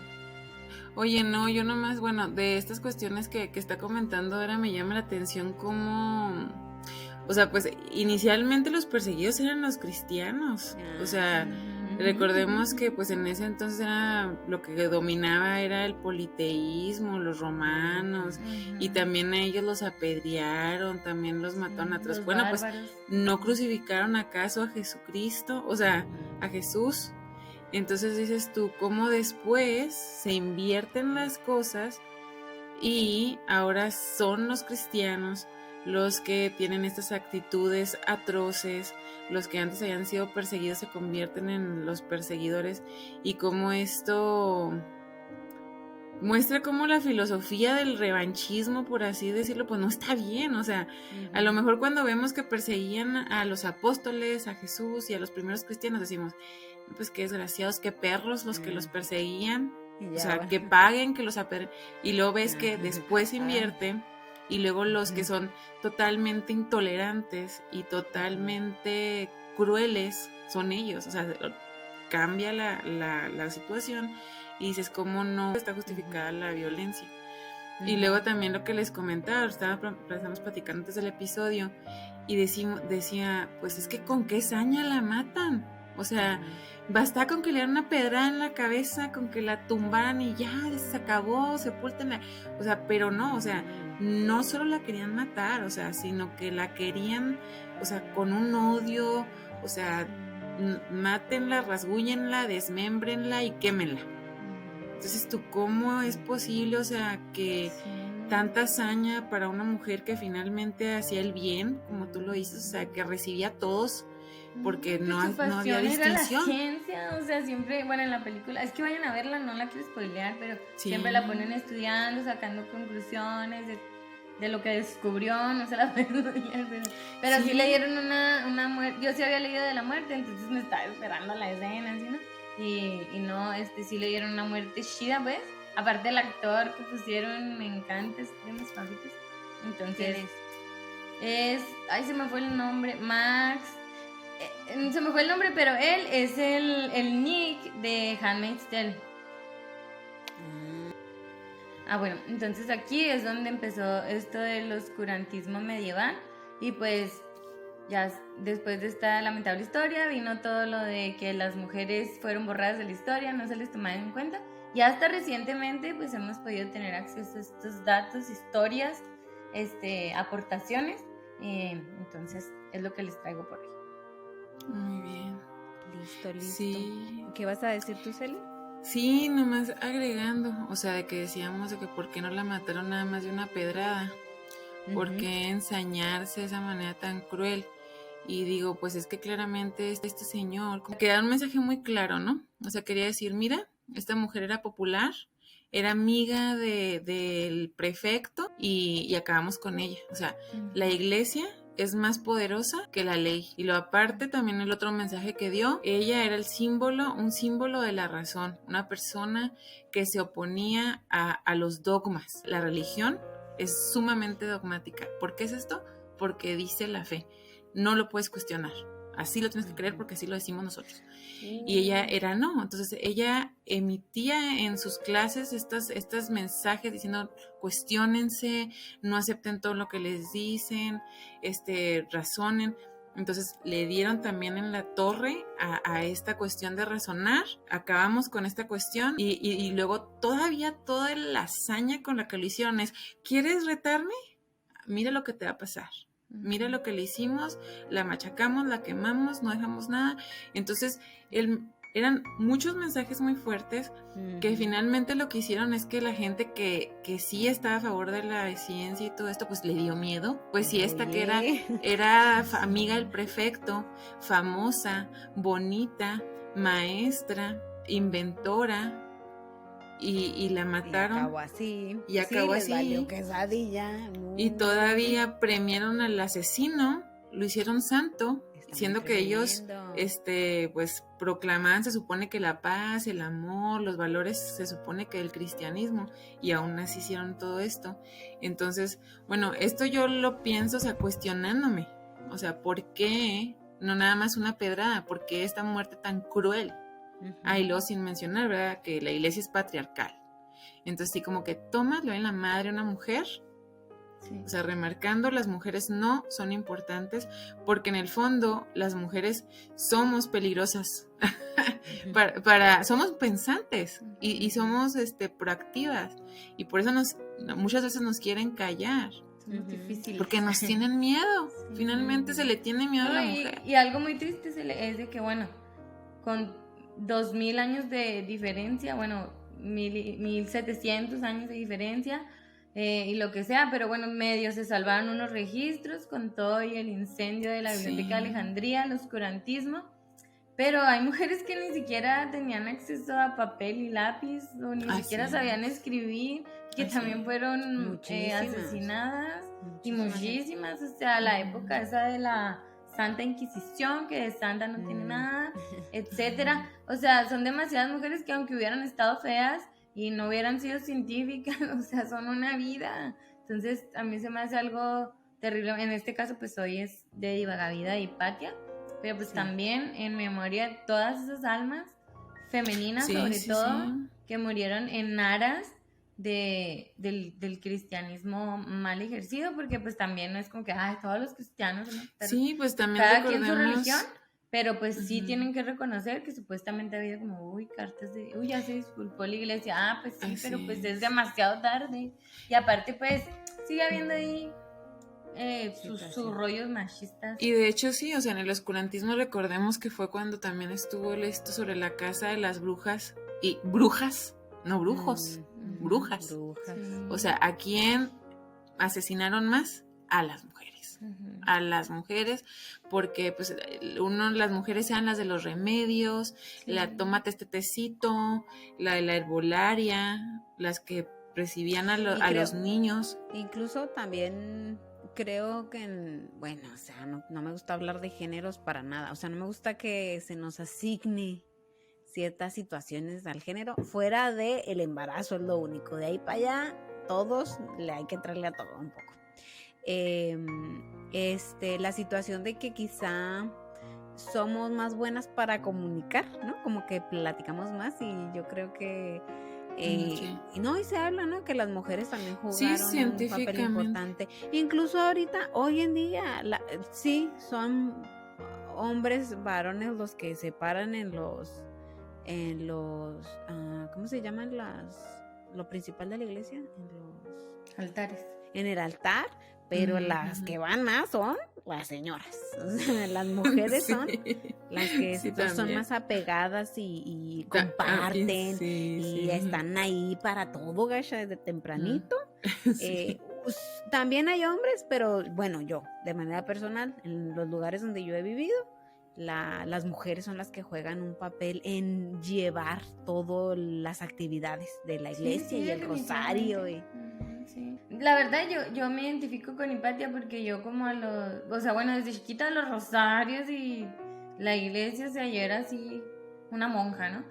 Oye, no, yo nomás, bueno, de estas cuestiones que está comentando ahora me llama la atención cómo, o sea, pues inicialmente los perseguidos eran los cristianos, o sea, recordemos que pues en ese entonces era lo que dominaba era el politeísmo, los romanos, y también a ellos los apedrearon, también los mataron a todos. Bueno, pues no crucificaron acaso a Jesucristo, o sea, a Jesús. Entonces dices tú, cómo después se invierten las cosas y ahora son los cristianos los que tienen estas actitudes atroces, los que antes habían sido perseguidos se convierten en los perseguidores, y cómo esto muestra cómo la filosofía del revanchismo, por así decirlo, pues no está bien. O sea, a lo mejor cuando vemos que perseguían a los apóstoles, a Jesús y a los primeros cristianos, decimos, pues qué desgraciados, qué perros los que los perseguían, y o ya, sea, bueno. que paguen, que los apedreen, y luego ves que Ajá. después invierten, y luego los que son totalmente intolerantes y totalmente crueles son ellos. O sea, cambia la situación y dices, ¿cómo no está justificada la violencia? Y luego también lo que les comentaba, estamos platicando antes del episodio, y decía, pues es que con qué saña la matan. O sea, basta con que le dieran una pedrada en la cabeza, con que la tumbaran y ya, se acabó, sepúltenla. O sea, pero no, o sea, no solo la querían matar, o sea, sino que la querían, o sea, con un odio, o sea, mátenla, rasguñenla, desmémbrenla y quémenla. Entonces, ¿tú cómo es posible, o sea, que tanta hazaña para una mujer que finalmente hacía el bien, como tú lo dices, o sea, que recibía a todos, porque no había distinción? Era la ciencia, o sea, siempre, bueno, en la película, es que vayan a verla, no la quiero spoilear, pero Sí. siempre la ponen estudiando, sacando conclusiones de lo que descubrió, no se la pueden spoilear, pero sí le dieron una muerte. Yo sí había leído de la muerte, entonces me estaba esperando la escena, ¿sí, no? Y no, sí le dieron una muerte chida, pues. Aparte el actor que pusieron me encanta, es de mis favoritos. Entonces, ay, se me fue el nombre, Max. Se me fue el nombre, pero él es el Nick de Handmaid's Tale. Bueno, entonces aquí es donde empezó esto del oscurantismo medieval. Y pues ya después de esta lamentable historia vino todo lo de que las mujeres fueron borradas de la historia, no se les tomaba en cuenta. Y hasta recientemente pues hemos podido tener acceso a estos datos, historias, aportaciones. Entonces es lo que les traigo por hoy. Muy bien. Listo. Sí. ¿Qué vas a decir tú, Celi? Sí, nomás agregando, o sea, de que decíamos de que por qué no la mataron nada más de una pedrada, por qué ensañarse de esa manera tan cruel. Y digo, pues es que claramente este señor como que da un mensaje muy claro, ¿no? O sea, quería decir, mira, esta mujer era popular, era amiga del prefecto y acabamos con ella. O sea, la iglesia es más poderosa que la ley. Y lo aparte, también el otro mensaje que dio, ella era un símbolo de la razón, una persona que se oponía a los dogmas. La religión es sumamente dogmática. ¿Por qué es esto? Porque dice la fe. No lo puedes cuestionar. así lo tienes que creer porque así lo decimos nosotros. Y ella era no, entonces ella emitía en sus clases estos mensajes diciendo, cuestiónense, no acepten todo lo que les dicen, razonen. Entonces le dieron también en la torre a esta cuestión de razonar. Acabamos con esta cuestión y luego todavía toda la hazaña con la que lo hicieron es, ¿quieres retarme? Mira lo que te va a pasar. Mira lo que le hicimos, la machacamos, la quemamos, no dejamos nada. Entonces eran muchos mensajes muy fuertes que finalmente lo que hicieron es que la gente que sí estaba a favor de la ciencia y todo esto, pues le dio miedo. Pues si esta que era amiga del prefecto, famosa, bonita, maestra, inventora, y la mataron. Y acabó así. Valió quesadilla. Y todavía premiaron al asesino, lo hicieron santo, siendo que ellos pues proclamaban, se supone que la paz, el amor, los valores, se supone que el cristianismo, y aún así hicieron todo esto. Entonces, bueno, esto yo lo pienso, o sea, cuestionándome, o sea, ¿por qué no nada más una pedrada? ¿Por qué esta muerte tan cruel? Y luego sin mencionar, ¿verdad?, que la iglesia es patriarcal. Entonces sí, como que le ven la madre a una mujer. Sí. O sea, remarcando, las mujeres no son importantes porque en el fondo las mujeres somos peligrosas. Somos pensantes y somos proactivas, y por eso muchas veces nos quieren callar. Somos difíciles. Porque nos tienen miedo. Sí. Finalmente se le tiene miedo a la mujer. Y algo muy triste es de que, bueno, con 2000 años de diferencia, bueno, 1700 años de diferencia, y lo que sea, pero bueno, medio se salvaron unos registros con todo y el incendio de la Biblioteca de Alejandría, el oscurantismo, pero hay mujeres que ni siquiera tenían acceso a papel y lápiz, o ni siquiera sabían escribir, que también fueron asesinadas, y muchísimas, o sea, la época esa de la Santa Inquisición, que de santa no tiene nada, etcétera. O sea, son demasiadas mujeres que aunque hubieran estado feas y no hubieran sido científicas, o sea, son una vida. Entonces, a mí se me hace algo terrible. En este caso, pues hoy es de Divagavida y Hipatia, pero pues también en memoria de todas esas almas femeninas, sobre todo, que murieron en aras del cristianismo mal ejercido, porque pues también no es como que todos los cristianos, ¿no? Pero sí, pues también cada quien su religión, pero pues sí tienen que reconocer que supuestamente había como cartas de ya se disculpó la iglesia, pues sí, pero pues es demasiado tarde, y aparte pues sigue habiendo ahí sus rollos machistas. Y de hecho sí, o sea, en el oscurantismo recordemos que fue cuando también estuvo esto sobre la casa de las brujas, y brujas, no brujos, brujas. Sí. O sea, ¿a quién asesinaron más? A las mujeres. A las mujeres, porque pues las mujeres eran las de los remedios, tómate este tecito, la de la herbolaria, las que recibían a los niños. Incluso también creo que, bueno, o sea, no me gusta hablar de géneros para nada, o sea, no me gusta que se nos asigne ciertas situaciones al género, fuera de el embarazo es lo único, de ahí para allá todos le hay que entrarle a todo un poco. La situación de que quizá somos más buenas para comunicar, ¿no? Como que platicamos más, y yo creo que y se habla, ¿no? Que las mujeres también jugaron un papel importante. Incluso ahorita, hoy en día, son hombres, varones los que se paran en los ¿cómo se llaman lo principal de la iglesia? En los altares. En el altar, pero las que van más son las señoras. O sea, las mujeres son las que son más apegadas y comparten y están ahí para todo, gacha, desde tempranito. También hay hombres, pero bueno, yo, de manera personal, en los lugares donde yo he vivido, las mujeres son las que juegan un papel en llevar todas las actividades de la iglesia y el rosario. La verdad, yo me identifico con Hipatia porque yo como desde chiquita los rosarios y la iglesia, o sea, yo era así una monja, ¿no?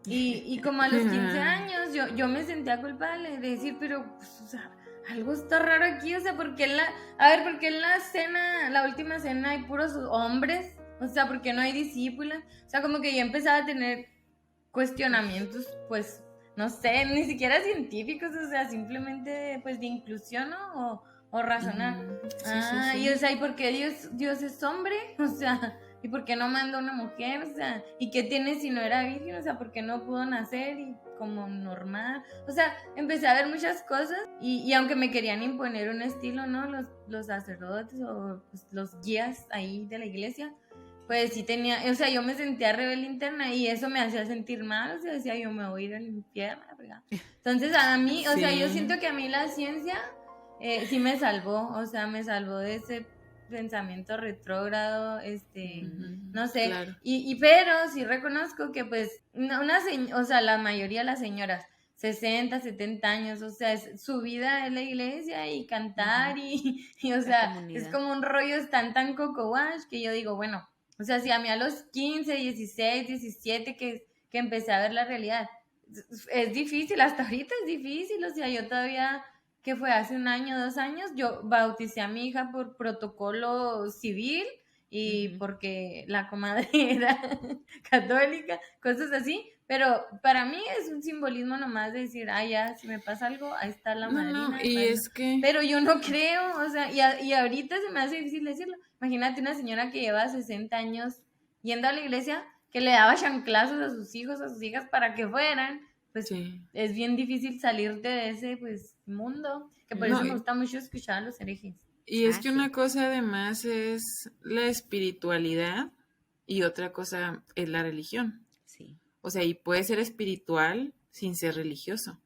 Y como a los 15 años yo me sentía culpable de decir, pero pues, o sea, algo está raro aquí, o sea, ¿por qué en la cena, la última cena hay puros hombres? O sea, ¿por qué no hay discípulas? O sea, como que yo empezaba a tener cuestionamientos, pues, no sé, ni siquiera científicos, o sea, simplemente, pues, de inclusión, ¿no? O razonar. Y o sea, ¿y por qué Dios es hombre? O sea, ¿y por qué no mandó una mujer? O sea, ¿y qué tiene si no era virgen? O sea, ¿por qué no pudo nacer y como normal? O sea, empecé a ver muchas cosas y aunque me querían imponer un estilo, ¿no? Los sacerdotes o pues, los guías ahí de la iglesia, pues sí tenía, o sea, yo me sentía rebelde interna y eso me hacía sentir mal, o sea, decía yo me voy a ir al infierno, ¿verdad? Entonces a mí, o sea, yo siento que a mí la ciencia sí me salvó, o sea, me salvó de ese pensamiento retrógrado, no sé, claro. pero sí reconozco que pues, o sea, la mayoría de las señoras, 60, 70 años, o sea, su vida es la iglesia y cantar y o sea, es como un rollo tan coco wash que yo digo, bueno, o sea, si a mí a los 15, 16, 17 que empecé a ver la realidad, es difícil, hasta ahorita es difícil, o sea, yo todavía, que fue hace 1 año, 2 años, yo bauticé a mi hija por protocolo civil y porque la comadre era católica, cosas así, pero para mí es un simbolismo nomás de decir, ya, si me pasa algo, ahí está la madrina. No, y es que... Pero yo no creo, o sea, y ahorita se me hace difícil decirlo. Imagínate una señora que lleva 60 años yendo a la iglesia, que le daba chanclazos a sus hijos, a sus hijas para que fueran, pues es bien difícil salirte de ese pues mundo, que por eso me gusta mucho escuchar a los herejes. Y es que una cosa además es la espiritualidad y otra cosa es la religión. Sí. O sea, y puede ser espiritual sin ser religioso.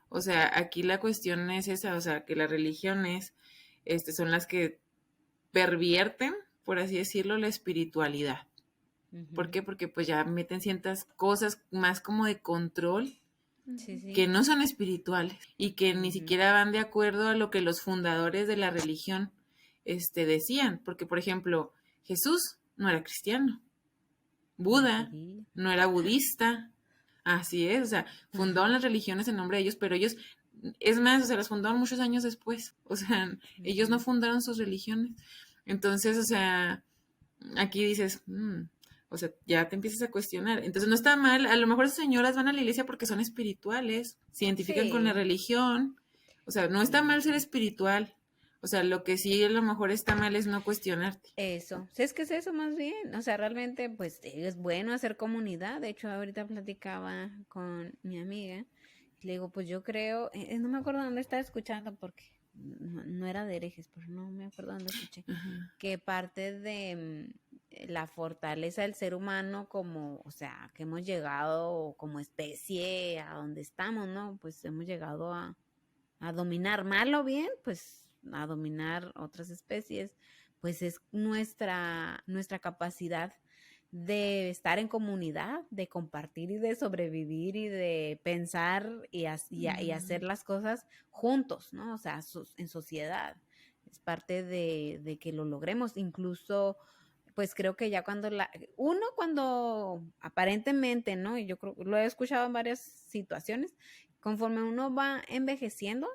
O sea, aquí la cuestión es esa, o sea, que las religiones son las que pervierten, por así decirlo, la espiritualidad. ¿Por qué? Porque pues ya meten ciertas cosas más como de control que no son espirituales y que ni siquiera van de acuerdo a lo que los fundadores de la religión decían. Porque, por ejemplo, Jesús no era cristiano. Buda no era budista. Así es, o sea, fundaron las religiones en nombre de ellos, pero ellos, es más, o sea, las fundaron muchos años después. O sea, ellos no fundaron sus religiones. Entonces, o sea, aquí dices, o sea, ya te empiezas a cuestionar. Entonces no está mal, a lo mejor esas señoras van a la iglesia porque son espirituales, se identifican con la religión. O sea, no está mal ser espiritual. O sea, lo que sí a lo mejor está mal es no cuestionarte. Eso, es que es eso más bien, o sea, realmente pues es bueno hacer comunidad. De hecho, ahorita platicaba con mi amiga, le digo, pues yo creo, no me acuerdo dónde estaba escuchando porque no era de herejes, pero no me acuerdo dónde escuché, que parte de la fortaleza del ser humano como, o sea, que hemos llegado como especie a donde estamos, ¿no? Pues hemos llegado a dominar, mal o bien, pues a dominar otras especies, pues es nuestra capacidad de estar en comunidad, de compartir y de sobrevivir y de pensar y hacer las cosas juntos, ¿no? O sea, en sociedad. Es parte de que lo logremos. Incluso, pues creo que ya cuando aparentemente, ¿no? Y yo creo, lo he escuchado en varias situaciones, conforme uno va envejeciendo,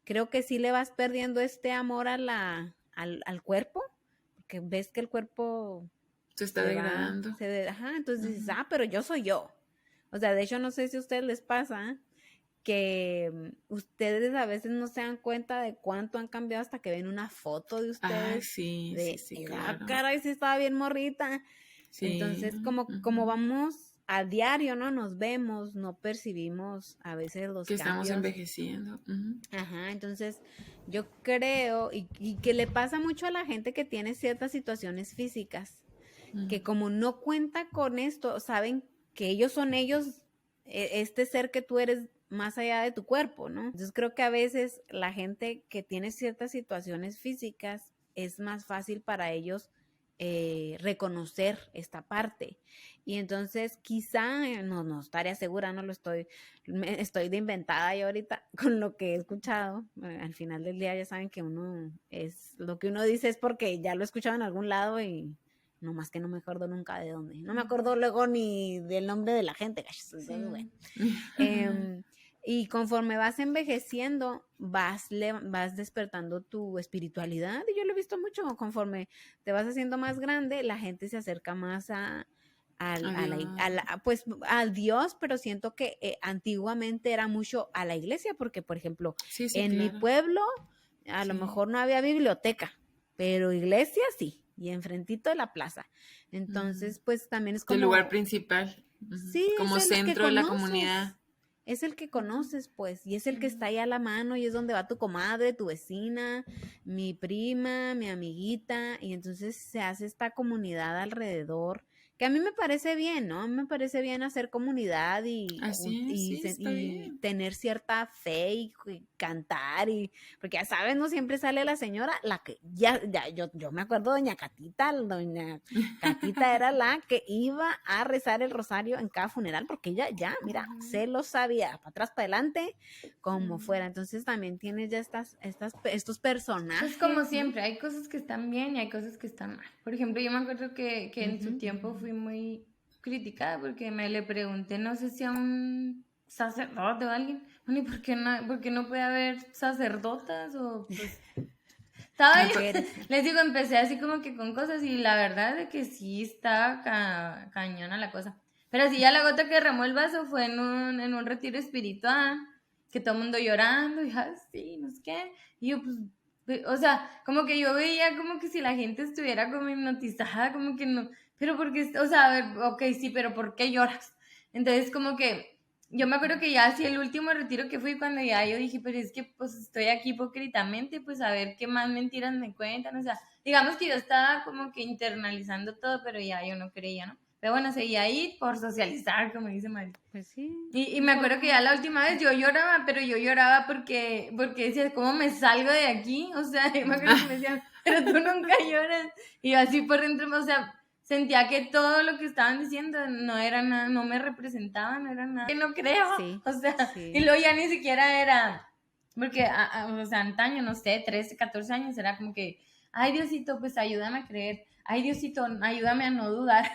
creo que sí le vas perdiendo este amor al cuerpo, porque ves que el cuerpo se está degradando. Entonces dices, pero yo soy yo. O sea, de hecho, no sé si a ustedes les pasa que ustedes a veces no se dan cuenta de cuánto han cambiado hasta que ven una foto de ustedes. Sí, claro. Caray, sí estaba bien morrita. Sí. Entonces, como vamos a diario, ¿no? Nos vemos, no percibimos a veces los que cambios. Estamos envejeciendo. Entonces yo creo, y que le pasa mucho a la gente que tiene ciertas situaciones físicas, que como no cuenta con esto, saben que ellos son ellos, este ser que tú eres más allá de tu cuerpo, ¿no? Entonces creo que a veces la gente que tiene ciertas situaciones físicas es más fácil para ellos reconocer esta parte. Y entonces quizá, no estaría segura, no lo estoy de inventada yo ahorita con lo que he escuchado. Al final del día ya saben que lo que uno dice es porque ya lo he escuchado en algún lado y no más que no me acuerdo nunca de dónde. No me acuerdo luego ni del nombre de la gente. Bueno. Y conforme vas envejeciendo, vas despertando tu espiritualidad. Y yo lo he visto mucho, conforme te vas haciendo más grande, la gente se acerca más pues al Dios, pero siento que antiguamente era mucho a la iglesia, porque por ejemplo, Sí, sí, en mi claro. pueblo a lo Sí. mejor no había biblioteca, pero iglesia sí, y enfrentito de la plaza. Entonces, pues también es como... El lugar principal. Sí, Como es el que centro de la conoces. comunidad. Es el que conoces, pues, y es el que está ahí a la mano, y es donde va tu comadre, tu vecina, mi prima, mi amiguita, y entonces se hace esta comunidad alrededor, que a mí me parece bien, ¿no? A mí me parece bien hacer comunidad Así es, sí, está bien. tener cierta fe y cantar, porque ya sabes, no siempre sale la señora, la que, yo me acuerdo, doña Catita era la que iba a rezar el rosario en cada funeral, porque ella ya, mira, se lo sabía, para atrás, para adelante, como fuera. Entonces también tienes ya estos personajes. Pues como siempre, hay cosas que están bien y hay cosas que están mal. Por ejemplo, yo me acuerdo que en su tiempo fui muy criticada porque me le pregunté, no sé si a un sacerdote o a alguien, bueno, ¿y por qué no puede haber sacerdotas? O pues... ¿Sabes? Les digo, empecé así como que con cosas y la verdad es que sí está cañona la cosa. Pero sí, ya la gota que derramó el vaso fue en un retiro espiritual, que todo el mundo llorando y así, no sé qué. Y yo pues, o sea, como que yo veía como que si la gente estuviera como hipnotizada, como que no, pero porque, o sea, a ver, ok, sí, pero ¿por qué lloras? Entonces como que yo me acuerdo que ya así el último retiro que fui, cuando ya yo dije, pero es que pues estoy aquí hipócritamente, pues a ver qué más mentiras me cuentan, o sea, digamos que yo estaba como que internalizando todo, pero ya yo no creía, ¿no? Pero bueno, seguía ahí por socializar, como dice Mari. Pues sí. Y me acuerdo que ya la última vez yo lloraba, pero yo lloraba porque decía, ¿cómo me salgo de aquí? O sea, yo me acuerdo que me decían, pero tú nunca lloras. Y yo así por dentro, o sea, sentía que todo lo que estaban diciendo no era nada, no me representaba, no era nada. Que no creo. Sí, O sea, sí. y luego ya ni siquiera era, porque, o sea, antaño, no sé, 13, 14 años, era como que, ay, Diosito, pues ayúdame a creer. Ay, Diosito, ayúdame a no dudar.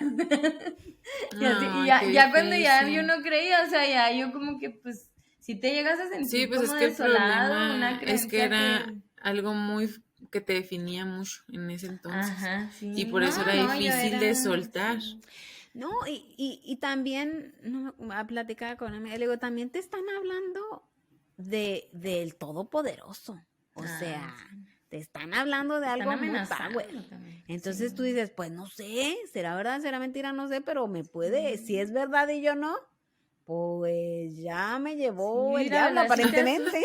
Y así, y ya cuando ya yo no creía, o sea, ya yo como que, pues, si te llegas a sentir Sí, pues como es que el desolado, problema una es que creencia era algo muy que te definía mucho en ese entonces. Ajá, sí. Y por eso era yo difícil de soltar. sí. No, y también, no, platicaba con él, le digo, también te están hablando del Todopoderoso. O sea, te están hablando de algo muy power. Entonces tú dices, pues no sé, será verdad, será mentira, no sé, pero me puede, si es verdad y yo no, pues ya me llevó Sí, el la diablo, verdad, sí te aparentemente.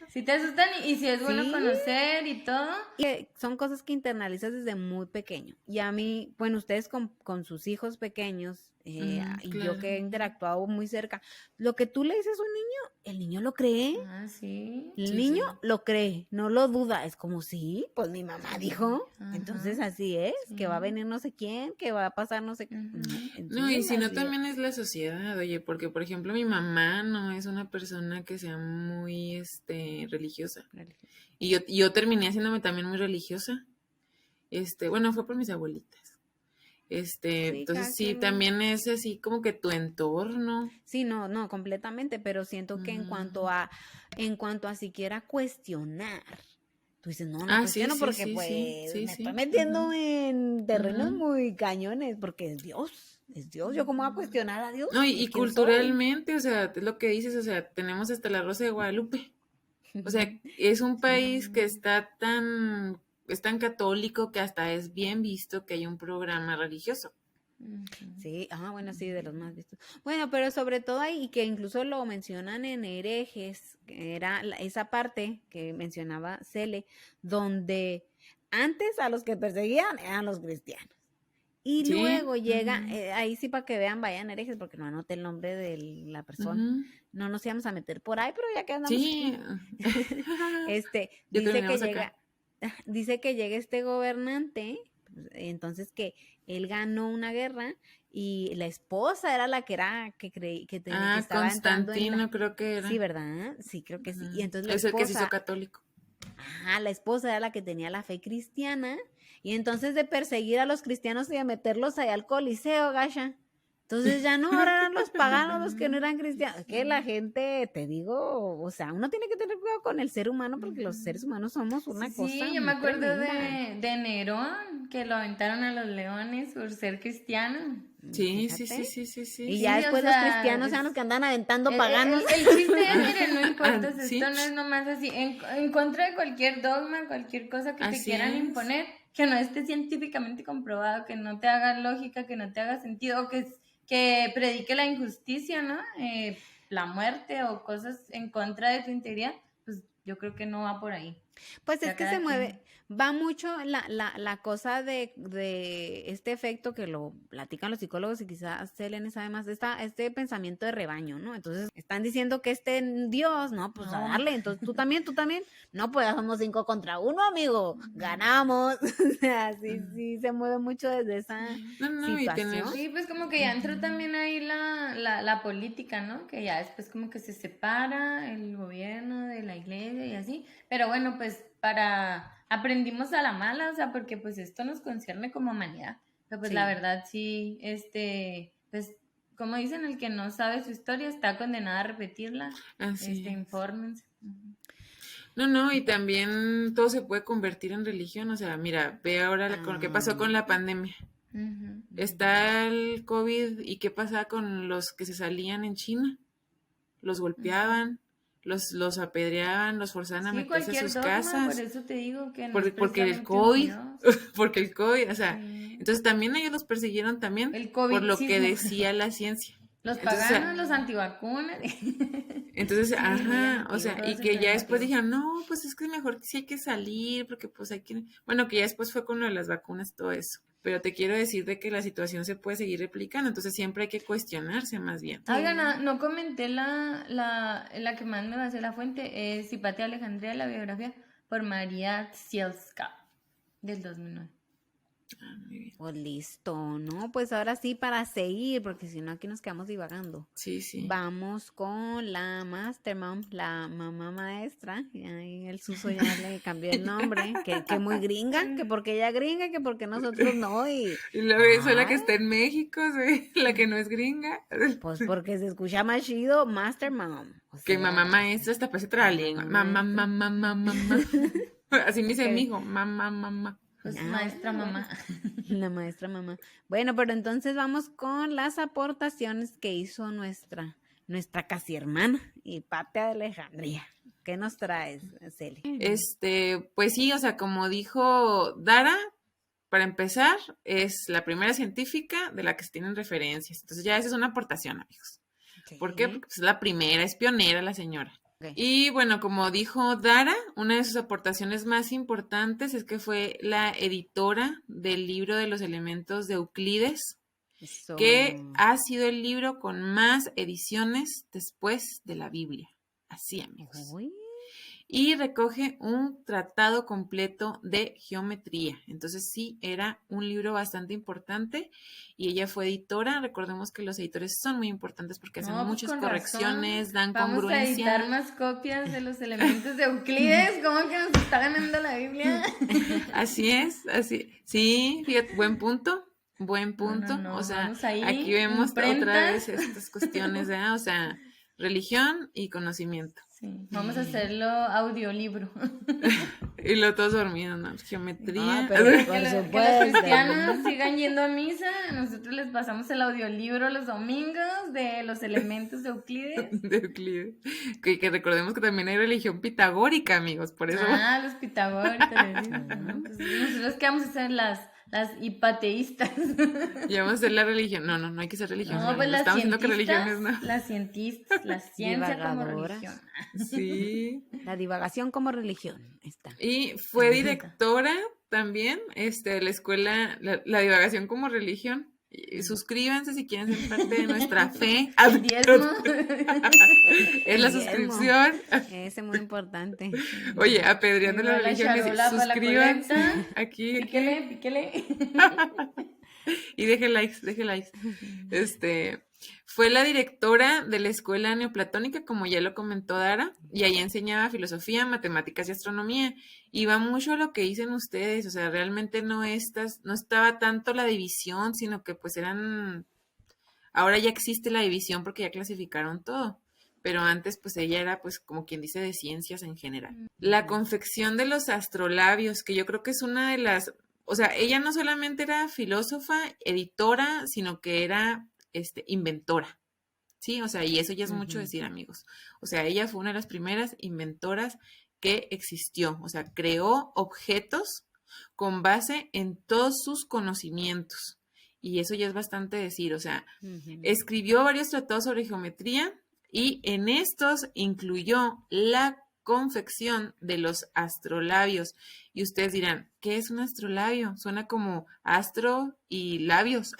Sí te asustan y si es bueno Sí. conocer y todo. Y son cosas que internalizas desde muy pequeño. Y a mí, bueno, ustedes con sus hijos pequeños, y yo que he interactuado muy cerca, lo que tú le dices a un niño, el niño lo cree. Ah, sí. El Sí, niño sí. lo cree, no lo duda. Es como, sí, pues mi mamá dijo. Ajá. Entonces así es, que va a venir no sé quién, que va a pasar no sé qué. No, y si no así también es la sociedad, oye, porque por ejemplo mi mamá no es una persona que sea muy religiosa. Y yo terminé haciéndome también muy religiosa. Bueno, fue por mis abuelitas. Entonces sí, también es así como que tu entorno. Sí, no, completamente, pero siento que en cuanto a siquiera cuestionar, tú dices, no cuestiono porque pues me estoy metiendo en terrenos muy cañones, porque es Dios, yo cómo voy a cuestionar a Dios. No, y ¿Quién culturalmente, o sea, es lo que dices, o sea, tenemos hasta la Rosa de Guadalupe. O sea, es un país que es tan católico que hasta es bien visto que hay un programa religioso. Sí, bueno, sí, de los más vistos. Bueno, pero sobre todo ahí, y que incluso lo mencionan en Herejes, que era esa parte que mencionaba Cele, donde antes a los que perseguían eran los cristianos. Y Sí. luego llega, ahí sí para que vean, vayan Herejes, porque no anoté el nombre de la persona. No nos íbamos a meter por ahí, pero ya que andamos Sí. aquí. Dice que llega este gobernante, entonces que él ganó una guerra y la esposa era la que estaba entrando Constantino creo que era. Sí, ¿verdad? Sí, creo que sí. Y entonces es el que se hizo católico. La esposa era la que tenía la fe cristiana y entonces de perseguir a los cristianos y de meterlos allá al Coliseo, gacha, Entonces ya no, ahora eran los paganos los que no eran cristianos. Que la gente, te digo, o sea, uno tiene que tener cuidado con el ser humano porque los seres humanos somos una cosa Sí, yo muy me acuerdo tremenda. de Nerón, que lo aventaron a los leones por ser cristiano. Sí, sí, Fíjate. sí, sí, sí, sí. Y sí. ya Sí, o después sea, los cristianos eran los que andan aventando El paganos. chiste es, miren, no importa, Ah, sí. esto no es nomás así, en contra de cualquier dogma, cualquier cosa que te Así quieran es. imponer, que no esté científicamente comprobado, que no te haga lógica, que no te haga sentido, o que predique la injusticia, ¿no? La muerte o cosas en contra de tu integridad, pues yo creo que no va por ahí. Pues O sea, es que cada se quien. mueve, va mucho la cosa de este efecto que lo platican los psicólogos y quizás Selene sabe más, este pensamiento de rebaño, ¿no? Entonces están diciendo que Dios, no, pues a No. darle, entonces tú también, no, pues ya somos 5 contra 1, amigo, ganamos, o sea, sí se mueve mucho desde esa No, y tener... situación. Sí, pues como que ya entró también ahí la política, ¿no? Que ya después como que se separa el gobierno de la iglesia y así. Pero bueno, pues aprendimos a la mala, o sea, porque pues esto nos concierne como humanidad. Pero pues la Sí. verdad sí, pues como dicen, el que no sabe su historia está condenado a repetirla. Así es. Infórmense. Ujú. No, y también todo se puede convertir en religión, o sea, mira, ve ahora con qué pasó con la pandemia. Ujú. Está el COVID y qué pasa con los que se salían en China. Los golpeaban, los apedreaban, los forzaban a Sí, meterse a cualquier sus dogma, casas. por eso te digo que no Porque, es porque el precisamente COVID, unidos. porque el COVID, o sea, Sí. entonces también ellos los persiguieron también El por lo que covidismo. decía la ciencia. Los Entonces, o sea, paganos, los antivacunas. entonces, Sí, muy ajá, o llamativo, sea, todo y que súper ya después llamativo. dijeron, no, pues es que mejor que sí hay que salir, porque pues hay que, bueno, que ya después fue con lo de las vacunas, todo eso. Pero te quiero decir de que la situación se puede seguir replicando, entonces siempre hay que cuestionarse más bien. Oiga, no comenté la que más me basé la fuente, es Hipatia Alejandría, la biografía, por María Tsielska, del 2009. Ah, muy bien. Pues listo, ¿no? Pues ahora sí para seguir, porque si no aquí nos quedamos divagando. Sí, sí. Vamos con la Master Mom, la mamá maestra. Y ahí el Suso ya le cambió el nombre. Que muy gringa, que porque ella gringa, que porque nosotros no. Y luego soy la que ay, está en México, sí, la que no es gringa. pues porque se escucha más chido, Master Mom. O Que sea, mamá maestra hasta parece trabalengua. Mamá, maestra. mamá, mamá, mamá. Así me dice Ok. mi hijo, mamá, mamá. Pues Ah, maestra bueno. mamá. La maestra mamá. Bueno, pero entonces vamos con las aportaciones que hizo nuestra casi hermana, Hipatia de Alejandría. ¿Qué nos traes, Cele? Pues sí, o sea, como dijo Dara, para empezar, es la primera científica de la que se tienen referencias. Entonces ya esa es una aportación, amigos. ¿Por qué? Porque pues, es la primera, es pionera la señora. Ok. Y bueno, como dijo Dara, una de sus aportaciones más importantes es que fue la editora del libro de los elementos de Euclides, Eso. que ha sido el libro con más ediciones después de la Biblia. Así, amigos. Uy, Y recoge un tratado completo de geometría. Entonces sí, era un libro bastante importante y ella fue editora. Recordemos que los editores son muy importantes porque hacen No, pues muchas con correcciones, razón. dan Vamos a editar congruencia. más copias de los elementos de Euclides. ¿Cómo que nos está ganando la Biblia? Así es, así. Sí, fíjate, buen punto. Buen punto. No, O sea, vamos ahí, aquí vemos otra imprentas. vez estas cuestiones, ¿verdad? O sea, religión y conocimiento. Sí, vamos a hacerlo audiolibro. Y luego todos dormidos, ¿no? Geometría. Ah, pero Que, por que los supuesto. cristianos sigan yendo a misa. Nosotros les pasamos el audiolibro los domingos de los elementos de Euclides. De Euclides. Que recordemos que también hay religión pitagórica, amigos, por eso. Ah, los pitagóricos. Les digo. Pues, nosotros que vamos a ser las hipateístas. Y vamos a hacer la religión. No hay que ser religiosos. No, pues las estamos diciendo que religiones no. Las cientistas, la ciencia como Divagadoras. religión. Sí. La divagación como religión. Está. Y fue directora también de la escuela, la divagación como religión. Y suscríbanse si quieren ser parte de nuestra fe. El diezmo. Es la El diezmo. suscripción. Ese es muy importante. Oye, apedreando la Igual la religión. charola para la Suscríbanse colecta. aquí. Píquele. Y deje likes. Fue la directora de la escuela neoplatónica, como ya lo comentó Dara, y ahí enseñaba filosofía, matemáticas y astronomía. Y va mucho a lo que dicen ustedes, o sea, realmente no estaba tanto la división, sino que pues eran Ahora ya existe la división porque ya clasificaron todo, pero antes pues ella era pues como quien dice de ciencias en general. La confección de los astrolabios, que yo creo que es una de las, o sea, ella no solamente era filósofa, editora, sino que era inventora. Sí, o sea, y eso ya es mucho decir, amigos. O sea, ella fue una de las primeras inventoras que existió. O sea, creó objetos con base en todos sus conocimientos. Y eso ya es bastante decir. O sea, escribió varios tratados sobre geometría y en estos incluyó la confección de los astrolabios. Y ustedes dirán, ¿qué es un astrolabio? Suena como astro y labios.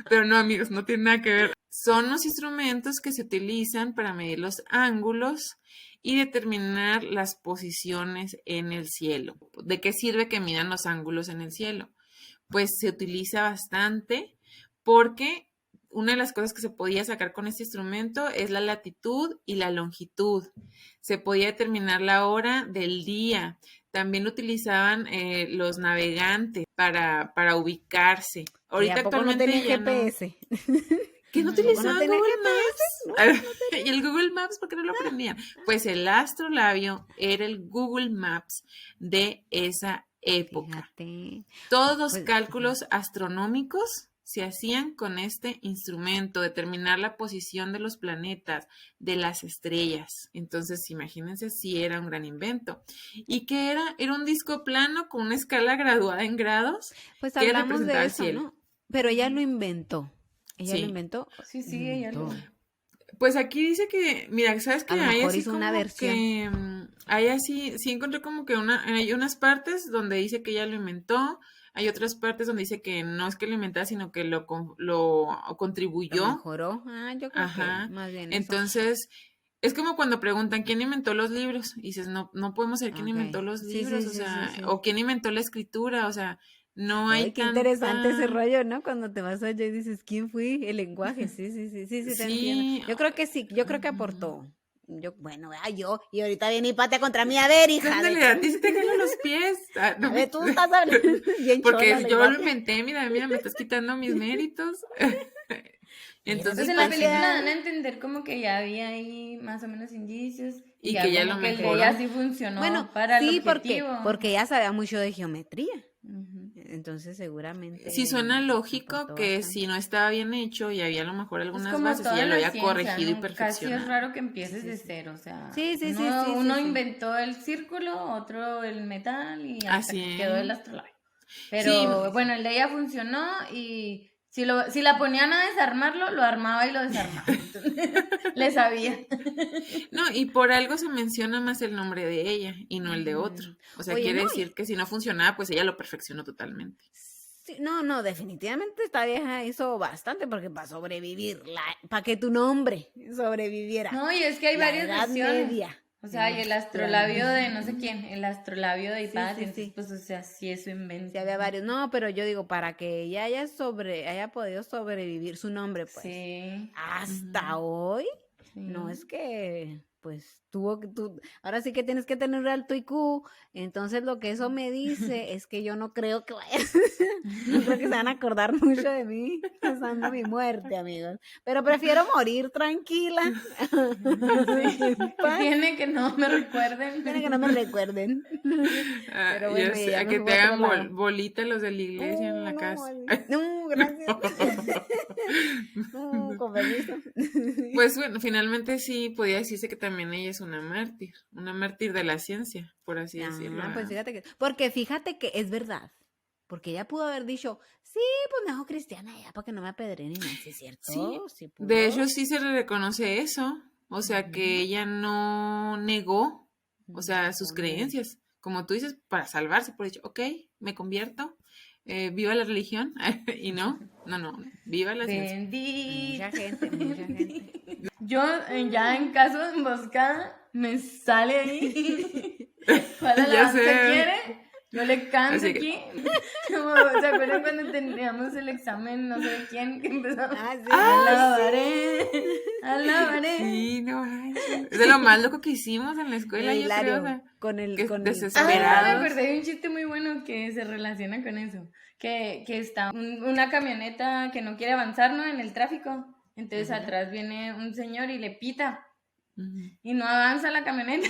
Pero no, amigos, no tiene nada que ver. Son los instrumentos que se utilizan para medir los ángulos y determinar las posiciones en el cielo. ¿De qué sirve que midan los ángulos en el cielo? Pues se utiliza bastante porque una de las cosas que se podía sacar con este instrumento es la latitud y la longitud. Se podía determinar la hora del día. También lo utilizaban los navegantes para ubicarse. Ahorita ¿Y a poco actualmente no tenía ya GPS? ¿Que no ¿A poco utilizaban no tenía Google GPS? Maps? ¿Y el Google Maps por qué no lo aprendían? Pues el astrolabio era el Google Maps de esa época. Fíjate. Todos los Pues, cálculos astronómicos se hacían con este instrumento, determinar la posición de los planetas, de las estrellas. Entonces, imagínense si era un gran invento. ¿Y qué era? Era un disco plano con una escala graduada en grados Pues que hablamos representaba de el eso, cielo. ¿no? Pero ella lo inventó. Ella Sí. lo inventó. Sí, sí, ella lo... Pues aquí dice que, mira, ¿sabes qué? A lo Hay mejor así hizo una como versión. que, hay así, sí encontré como que hay unas partes donde dice que ella lo inventó, hay otras partes donde dice que no es que lo inventara, sino que lo Lo contribuyó. mejoró. Ah, yo creo Ajá. que más bien eso. Entonces, es como cuando preguntan quién inventó los libros, y dices, no podemos saber quién Ok. inventó los Sí, libros, sí, o sí, sea, sí, sí. o quién inventó la escritura, o sea, no hay Ay, qué interesante ese tanta... rollo, ¿no? Cuando te vas allá y dices, ¿quién fui? El lenguaje, sí, sí, sí, sí, sí, te entiendo. Sí, Yo creo que sí, yo creo que aportó. Yo, bueno, yo, y ahorita viene y patea contra mí, a ver, hija. ándale, a ti se te jalan los pies. Ah, no A me- ver, tú estás hablando bien chola, Porque la yo lo imagen. inventé, mira, me estás quitando mis méritos. Entonces, Pues en la pues, sí. película dan a entender como que ya había ahí más o menos indicios Y ya que ya como lo que el de mejoró. ella sí funcionó Bueno, para el sí, objetivo. porque ella sabía mucho de geometría. Ujú. Entonces, seguramente. Sí suena lógico aportó que bastante. si no estaba bien hecho y había a lo mejor Es algunas como bases y toda ya lo la había ciencia, corregido y ¿no? Casi es perfeccionado. raro que empieces de cero, o sea, Sí, sí, sí, uno, sí, sí, uno sí. inventó el círculo, otro el metal y hasta Así que es. quedó el astrolabio. Pero Sí. bueno, el de ella funcionó y si la ponían a desarmarlo, lo armaba y lo desarmaba. Entonces, le sabía. No, y por algo se menciona más el nombre de ella y no el de otro. O sea, Oye, quiere no, decir que si no funcionaba, pues ella lo perfeccionó totalmente. Sí, no, definitivamente esta vieja hizo bastante porque para sobrevivir, para que tu nombre sobreviviera. No, y es que hay La varias Edad versiones. Media. O sea, hay el astrolabio de no sé quién, el astrolabio de Hipatia, sí, sí. entonces, pues, o sea, sí es su invento. Sí, había varios. No, pero yo digo, para que ella haya podido sobrevivir su nombre, pues, Sí. hasta hoy, Sí. no es que, pues, ahora sí que tienes que tener un alto IQ, entonces lo que eso me dice es que yo no creo que vaya, no creo que se van a acordar mucho de mí pasando mi muerte, amigos, pero prefiero morir tranquila. Sí. En paz. Tiene que no me recuerden. Tiene que no me recuerden. Ah, Pero ya bueno, sé, ya a me que fui te a otro hagan lado. bolita los de la iglesia en la No, casa. no, gracias. No, con permiso. Pues bueno, finalmente sí podía decirse que también ella es una mártir de la ciencia, por así decirlo. Ah, pues ¿verdad? fíjate que es verdad. Porque ella pudo haber dicho, sí, pues me hago cristiana ya para que no me apedreen y no, sí es cierto. Sí, Sí pudo. de hecho sí se le reconoce eso, o sea que ella no negó, o sea, sus creencias, como tú dices, para salvarse, por dicho, ok, me convierto, viva la religión, y no, viva la ciencia. Bendito. Mucha gente. Yo ya en caso de emboscada me sale ahí. ¿Cuál Ya alabanza sé. quiere? Yo le canto Así que- aquí. Como, ¿se acuerdan cuando teníamos el examen, no sé de quién, que empezamos? Ah, sí. Alabaré. Sí, no, ay, de lo más loco que hicimos en la escuela, yo Hilario, creo, o sea, que con el desesperados. Ah, me acordé de un chiste muy bueno que se relaciona con eso. Que está una camioneta que no quiere avanzar, ¿no? En el tráfico. Entonces atrás viene un señor y le pita. Ujú. Y no avanza la camioneta.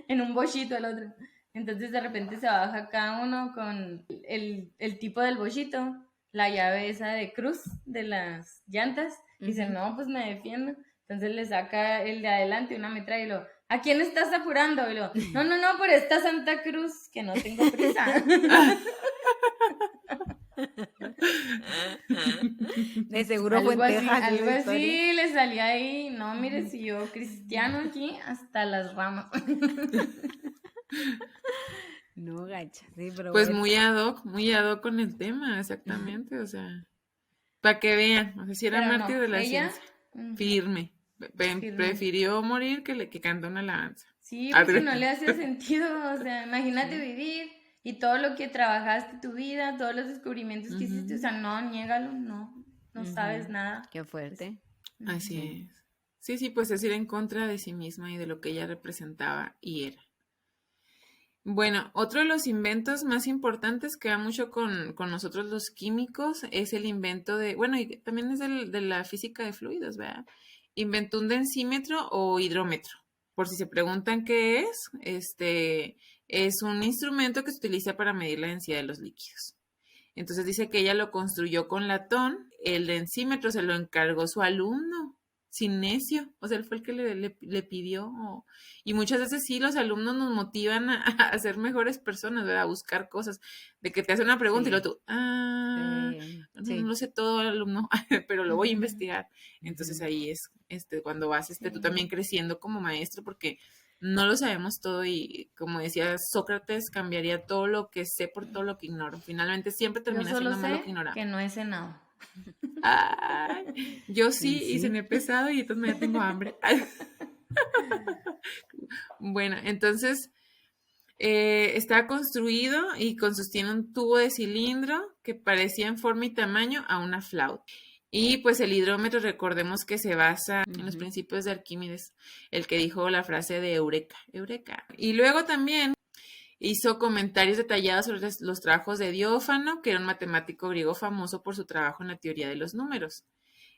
En un bochito el otro. Entonces de repente se baja cada uno con el tipo del bochito, la llave esa de cruz de las llantas. Y dice, no, pues me defiendo. Entonces le saca el de adelante una metralla y lo, ¿a quién estás apurando? Y lo, no, por esta Santa Cruz, que no tengo prisa. De seguro fue en Texas esa Algo historia. así le salía ahí. No, mire, si yo cristiano aquí, hasta las ramas. No, gacha, sí, pero Pues bueno. muy ad hoc con el tema, exactamente, o sea, para que vean, o sea, si era Pero mártir no, de la ella, ciencia, firme, firme. prefirió morir que cantó una alabanza. Sí, Ah, porque no le hacía sentido, o sea, imagínate vivir y todo lo que trabajaste tu vida, todos los descubrimientos que hiciste, o sea, no, niégalo, no sabes nada. Qué fuerte. Así Sí. es. Sí, pues es ir en contra de sí misma y de lo que ella representaba y era. Bueno, otro de los inventos más importantes que va mucho con nosotros los químicos es el invento de, bueno, y también es de la física de fluidos, ¿verdad? Inventó un densímetro o hidrómetro. Por si se preguntan qué es un instrumento que se utiliza para medir la densidad de los líquidos. Entonces dice que ella lo construyó con latón, el densímetro se lo encargó su alumno, Cinesio, o sea, él fue el que le pidió. Y muchas veces sí, los alumnos nos motivan a ser mejores personas, ¿verdad? A buscar cosas, de que te hacen una pregunta y luego tú, Sí. no lo sé todo, alumno, pero lo voy a investigar. Entonces ahí es cuando vas tú también creciendo como maestro, porque no lo sabemos todo y como decía Sócrates, cambiaría todo lo que sé por todo lo que ignoro. Finalmente siempre Yo termina solo siendo más lo sé que ignoramos. que no he cenado. Ay, yo sí, Sí. y cené pesado y entonces ya tengo hambre. Bueno, entonces está construido y sostiene un tubo de cilindro que parecía en forma y tamaño a una flauta. Y pues el hidrómetro, recordemos que se basa en los principios de Arquímedes, el que dijo la frase de Eureka, Eureka. Y luego también hizo comentarios detallados sobre los trabajos de Diófano, que era un matemático griego famoso por su trabajo en la teoría de los números.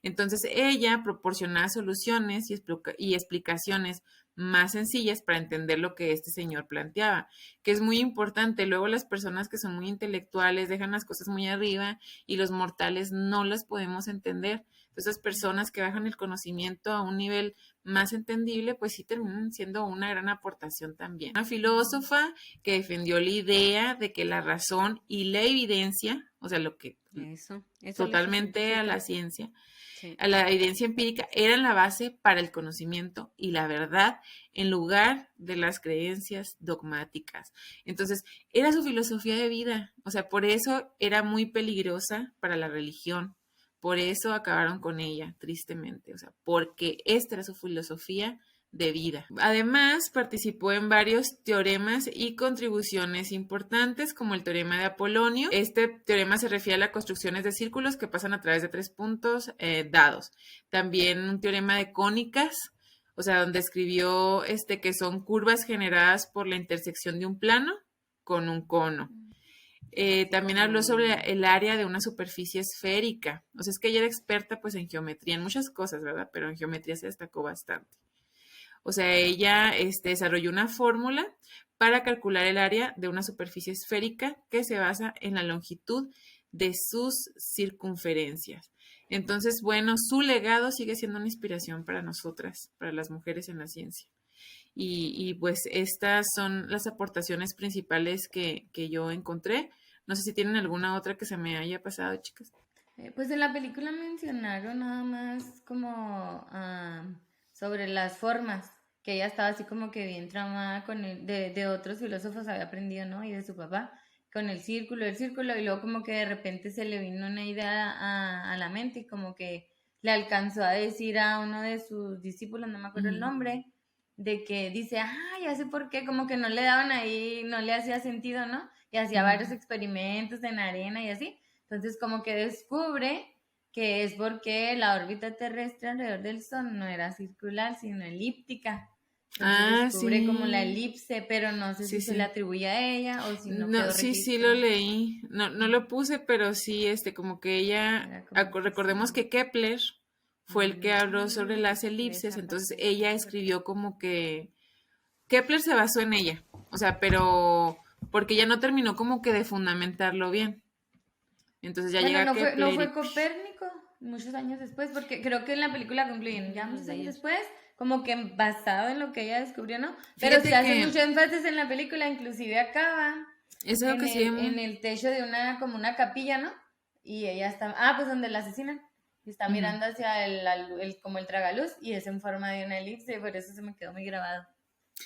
Entonces ella proporcionaba soluciones y explicaciones más sencillas para entender lo que este señor planteaba, que es muy importante. Luego las personas que son muy intelectuales dejan las cosas muy arriba y los mortales no las podemos entender. Entonces, esas personas que bajan el conocimiento a un nivel más entendible, pues sí terminan siendo una gran aportación también. Una filósofa que defendió la idea de que la razón y la evidencia, o sea, lo que Eso totalmente a la ciencia, Sí. a la evidencia empírica, eran la base para el conocimiento y la verdad en lugar de las creencias dogmáticas. Entonces, era su filosofía de vida, o sea, por eso era muy peligrosa para la religión, por eso acabaron con ella, tristemente, o sea, porque esta era su filosofía de vida. Además, participó en varios teoremas y contribuciones importantes, como el teorema de Apolonio. Este teorema se refiere a las construcciones de círculos que pasan a través de 3 puntos dados. También un teorema de cónicas, o sea, donde escribió que son curvas generadas por la intersección de un plano con un cono. También habló sobre el área de una superficie esférica. O sea, es que ella era experta pues en geometría, en muchas cosas, ¿verdad? Pero en geometría se destacó bastante. O sea, ella desarrolló una fórmula para calcular el área de una superficie esférica que se basa en la longitud de sus circunferencias. Entonces, bueno, su legado sigue siendo una inspiración para nosotras, para las mujeres en la ciencia. Y pues estas son las aportaciones principales que yo encontré. No sé si tienen alguna otra que se me haya pasado, chicas. Pues en la película mencionaron nada más como sobre las formas, que ella estaba así como que bien traumada con de otros filósofos había aprendido, ¿no? Y de su papá, con el círculo, y luego como que de repente se le vino una idea a la mente y como que le alcanzó a decir a uno de sus discípulos, no me acuerdo el nombre, de que dice, ya sé por qué, como que no le daban ahí, no le hacía sentido, ¿no? Y hacía varios experimentos en arena y así. Entonces como que descubre que es porque la órbita terrestre alrededor del Sol no era circular, sino elíptica. Entonces descubre como la elipse, pero no sé si se le atribuye a ella o si no quedó sí registro. lo leí, no lo puse, pero sí, como que ella, recordemos que Kepler fue el que habló sobre las elipses, entonces ella escribió como que Kepler se basó en ella, o sea, pero porque ella no terminó como que de fundamentarlo bien. Entonces ya llega Kepler. No fue Copérnico muchos años después, porque creo que en la película concluyen ya muchos años después, como que basado en lo que ella descubrió, ¿no? Pero se hace mucho énfasis en la película, inclusive acaba en el techo de como una capilla, ¿no? Y ella está, pues donde la asesinan, y está mirando hacia como el tragaluz, y es en forma de una elipse, y por eso se me quedó muy grabado.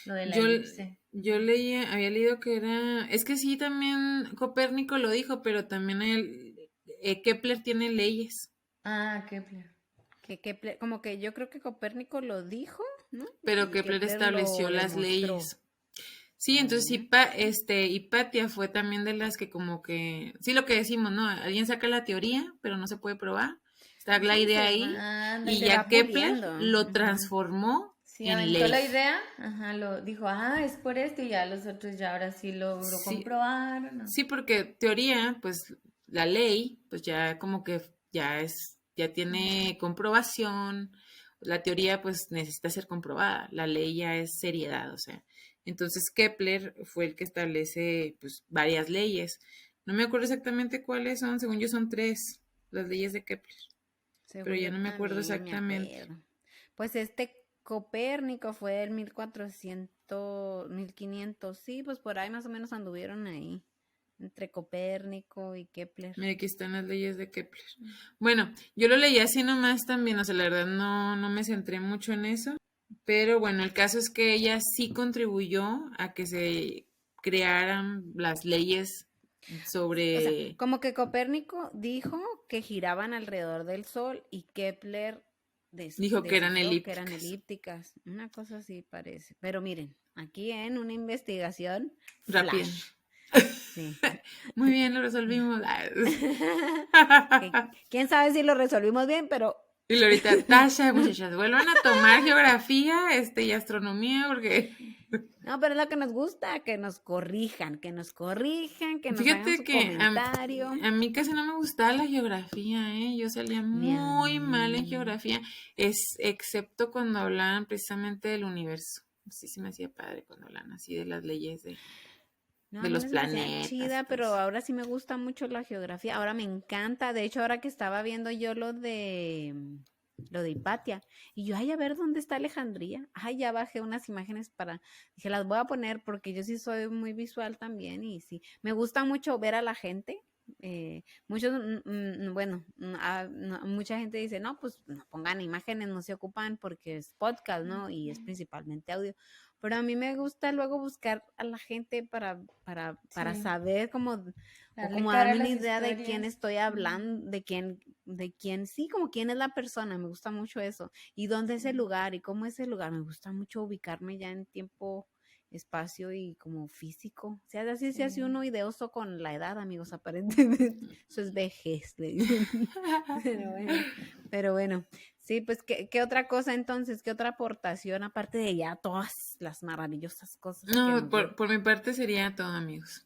Lo de la elipse. Yo había leído que era, es que sí, también Copérnico lo dijo, pero también Kepler tiene leyes. Kepler. Kepler, como que yo creo que Copérnico lo dijo, ¿no? Pero Kepler estableció las leyes. Sí, entonces Hipatia fue también de las que como que, sí, lo que decimos, ¿no? Alguien saca la teoría, pero no se puede probar. Está la idea ahí, y ya Kepler lo transformó en ley. La idea, lo dijo, es por esto, y ya los otros ya ahora sí logró comprobar, ¿no? Sí, porque teoría, pues la ley, pues ya como que ya tiene comprobación. La teoría pues necesita ser comprobada, la ley ya es seriedad, o sea. Entonces Kepler fue el que establece pues varias leyes. No me acuerdo exactamente cuáles son, según yo son 3 las leyes de Kepler. Pero ya no me acuerdo exactamente. Pues Copérnico fue del 1400, 1500, sí, pues por ahí más o menos anduvieron ahí, entre Copérnico y Kepler. Mira, aquí están las leyes de Kepler. Bueno, yo lo leí así nomás también, o sea, la verdad no me centré mucho en eso, pero bueno, el caso es que ella sí contribuyó a que se crearan las leyes sobre... O sea, como que Copérnico dijo que giraban alrededor del Sol y Kepler dijo que eran elípticas. Una cosa así parece. Pero miren, aquí en una investigación rápida. Sí. Muy bien, lo resolvimos. ¿Quién sabe si lo resolvimos bien? Pero... Y ahorita, Tasha, muchachas, vuelvan a tomar geografía y astronomía porque... No, pero es lo que nos gusta, que nos corrijan, que nos Fíjate hagan su comentario. A mí casi no me gustaba la geografía, yo salía muy mal en geografía, excepto cuando hablaban precisamente del universo. Sí, se me hacía padre cuando hablan así de las leyes de los planetas. Chida, pero ahora sí me gusta mucho la geografía, ahora me encanta. De hecho, ahora que estaba viendo yo lo de Hipatia, y yo, a ver dónde está Alejandría. Ya bajé unas imágenes dije, las voy a poner porque yo sí soy muy visual también, y sí, me gusta mucho ver a la gente. Mucha gente dice, no, pues no pongan imágenes, no se ocupan porque es podcast, ¿no? Y es principalmente audio. Pero a mí me gusta luego buscar a la gente para saber cómo darme una idea de quién estoy hablando, de quién, sí, como quién es la persona, me gusta mucho eso. Y dónde es el lugar y cómo es el lugar, me gusta mucho ubicarme ya en tiempo, espacio y como físico. O sea, así se hace uno ideoso con la edad, amigos, aparentemente. Eso es vejez, le dicen. Pero bueno. Sí, pues, ¿qué otra cosa entonces? ¿Qué otra aportación aparte de ya todas las maravillosas cosas? No, por mi parte sería todo, amigos.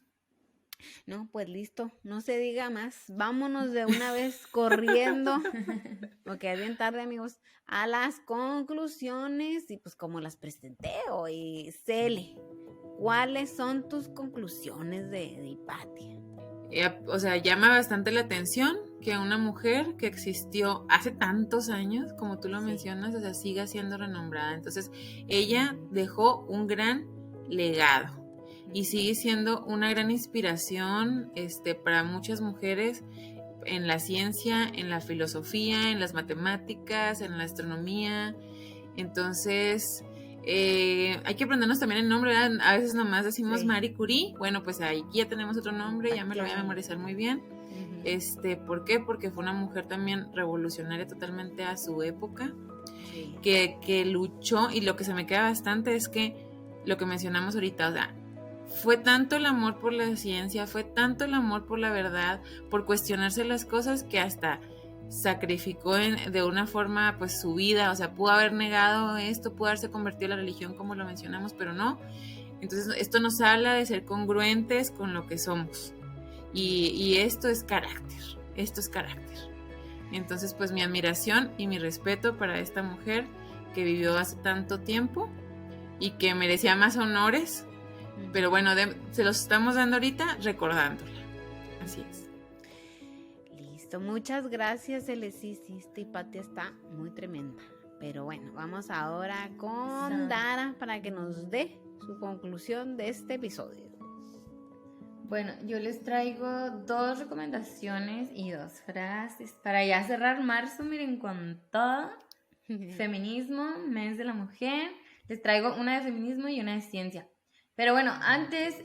No, pues listo, no se diga más. Vámonos de una vez corriendo, porque es bien tarde, amigos, a las conclusiones y pues como las presenté hoy. Cele, ¿cuáles son tus conclusiones de Hipatia? O sea, llama bastante la atención que una mujer que existió hace tantos años, como tú lo mencionas, o sea, siga siendo renombrada. Entonces, ella dejó un gran legado y sigue siendo una gran inspiración para muchas mujeres en la ciencia, en la filosofía, en las matemáticas, en la astronomía. Entonces, hay que aprendernos también el nombre, ¿verdad? A veces nomás decimos Marie Curie. Bueno, pues aquí ya tenemos otro nombre, ya me lo voy a memorizar muy bien. ¿Por qué? Porque fue una mujer también revolucionaria totalmente a su época, que luchó, y lo que se me queda bastante es que lo que mencionamos ahorita, o sea, fue tanto el amor por la ciencia, fue tanto el amor por la verdad, por cuestionarse las cosas, que hasta sacrificó de una forma pues su vida, o sea, pudo haber negado esto, pudo haberse convertido en la religión como lo mencionamos, pero no. Entonces esto nos habla de ser congruentes con lo que somos y esto es carácter, Entonces pues mi admiración y mi respeto para esta mujer que vivió hace tanto tiempo y que merecía más honores, pero bueno, se los estamos dando ahorita recordándola, así es. Listo, muchas gracias, Elesis. Esta Hipatia está muy tremenda. Pero bueno, vamos ahora con Dara para que nos dé su conclusión de este episodio. Bueno, yo les traigo 2 recomendaciones y 2 frases para ya cerrar marzo, miren, con todo. Feminismo, mes de la mujer. Les traigo una de feminismo y una de ciencia. Pero bueno, antes,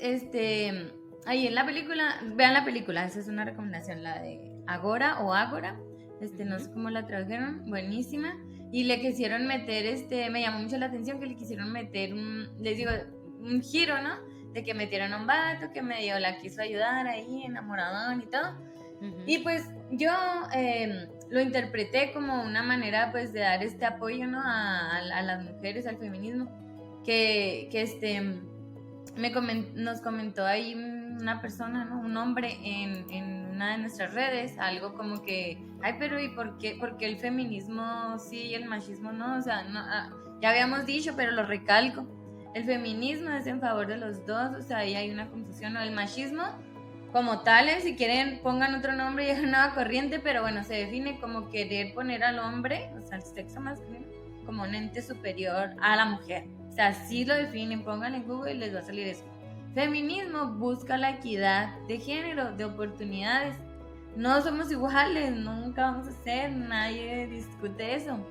ahí en la película, vean la película, esa es una recomendación, la de Agora o Ágora, no sé cómo la tradujeron, buenísima. Y le quisieron meter, me llamó mucho la atención que le quisieron meter un giro, ¿no? De que metieron a un vato que medio la quiso ayudar ahí, enamoradón y todo. Y pues yo lo interpreté como una manera pues de dar este apoyo, ¿no? a las mujeres, al feminismo, que nos comentó ahí una persona, ¿no? Un hombre en una de nuestras redes, algo como que, ay, pero ¿y por qué el feminismo sí y el machismo no? O sea, no, ya habíamos dicho, pero lo recalco, el feminismo es en favor de los dos, o sea, ahí hay una confusión, ¿no? El machismo como tales, si quieren pongan otro nombre y es una nueva corriente, pero bueno, se define como querer poner al hombre, o sea, el sexo masculino, como un ente superior a la mujer. O sea, así lo definen, pónganle en Google y les va a salir eso. Feminismo busca la equidad de género, de oportunidades. No somos iguales, nunca vamos a ser, nadie discute eso.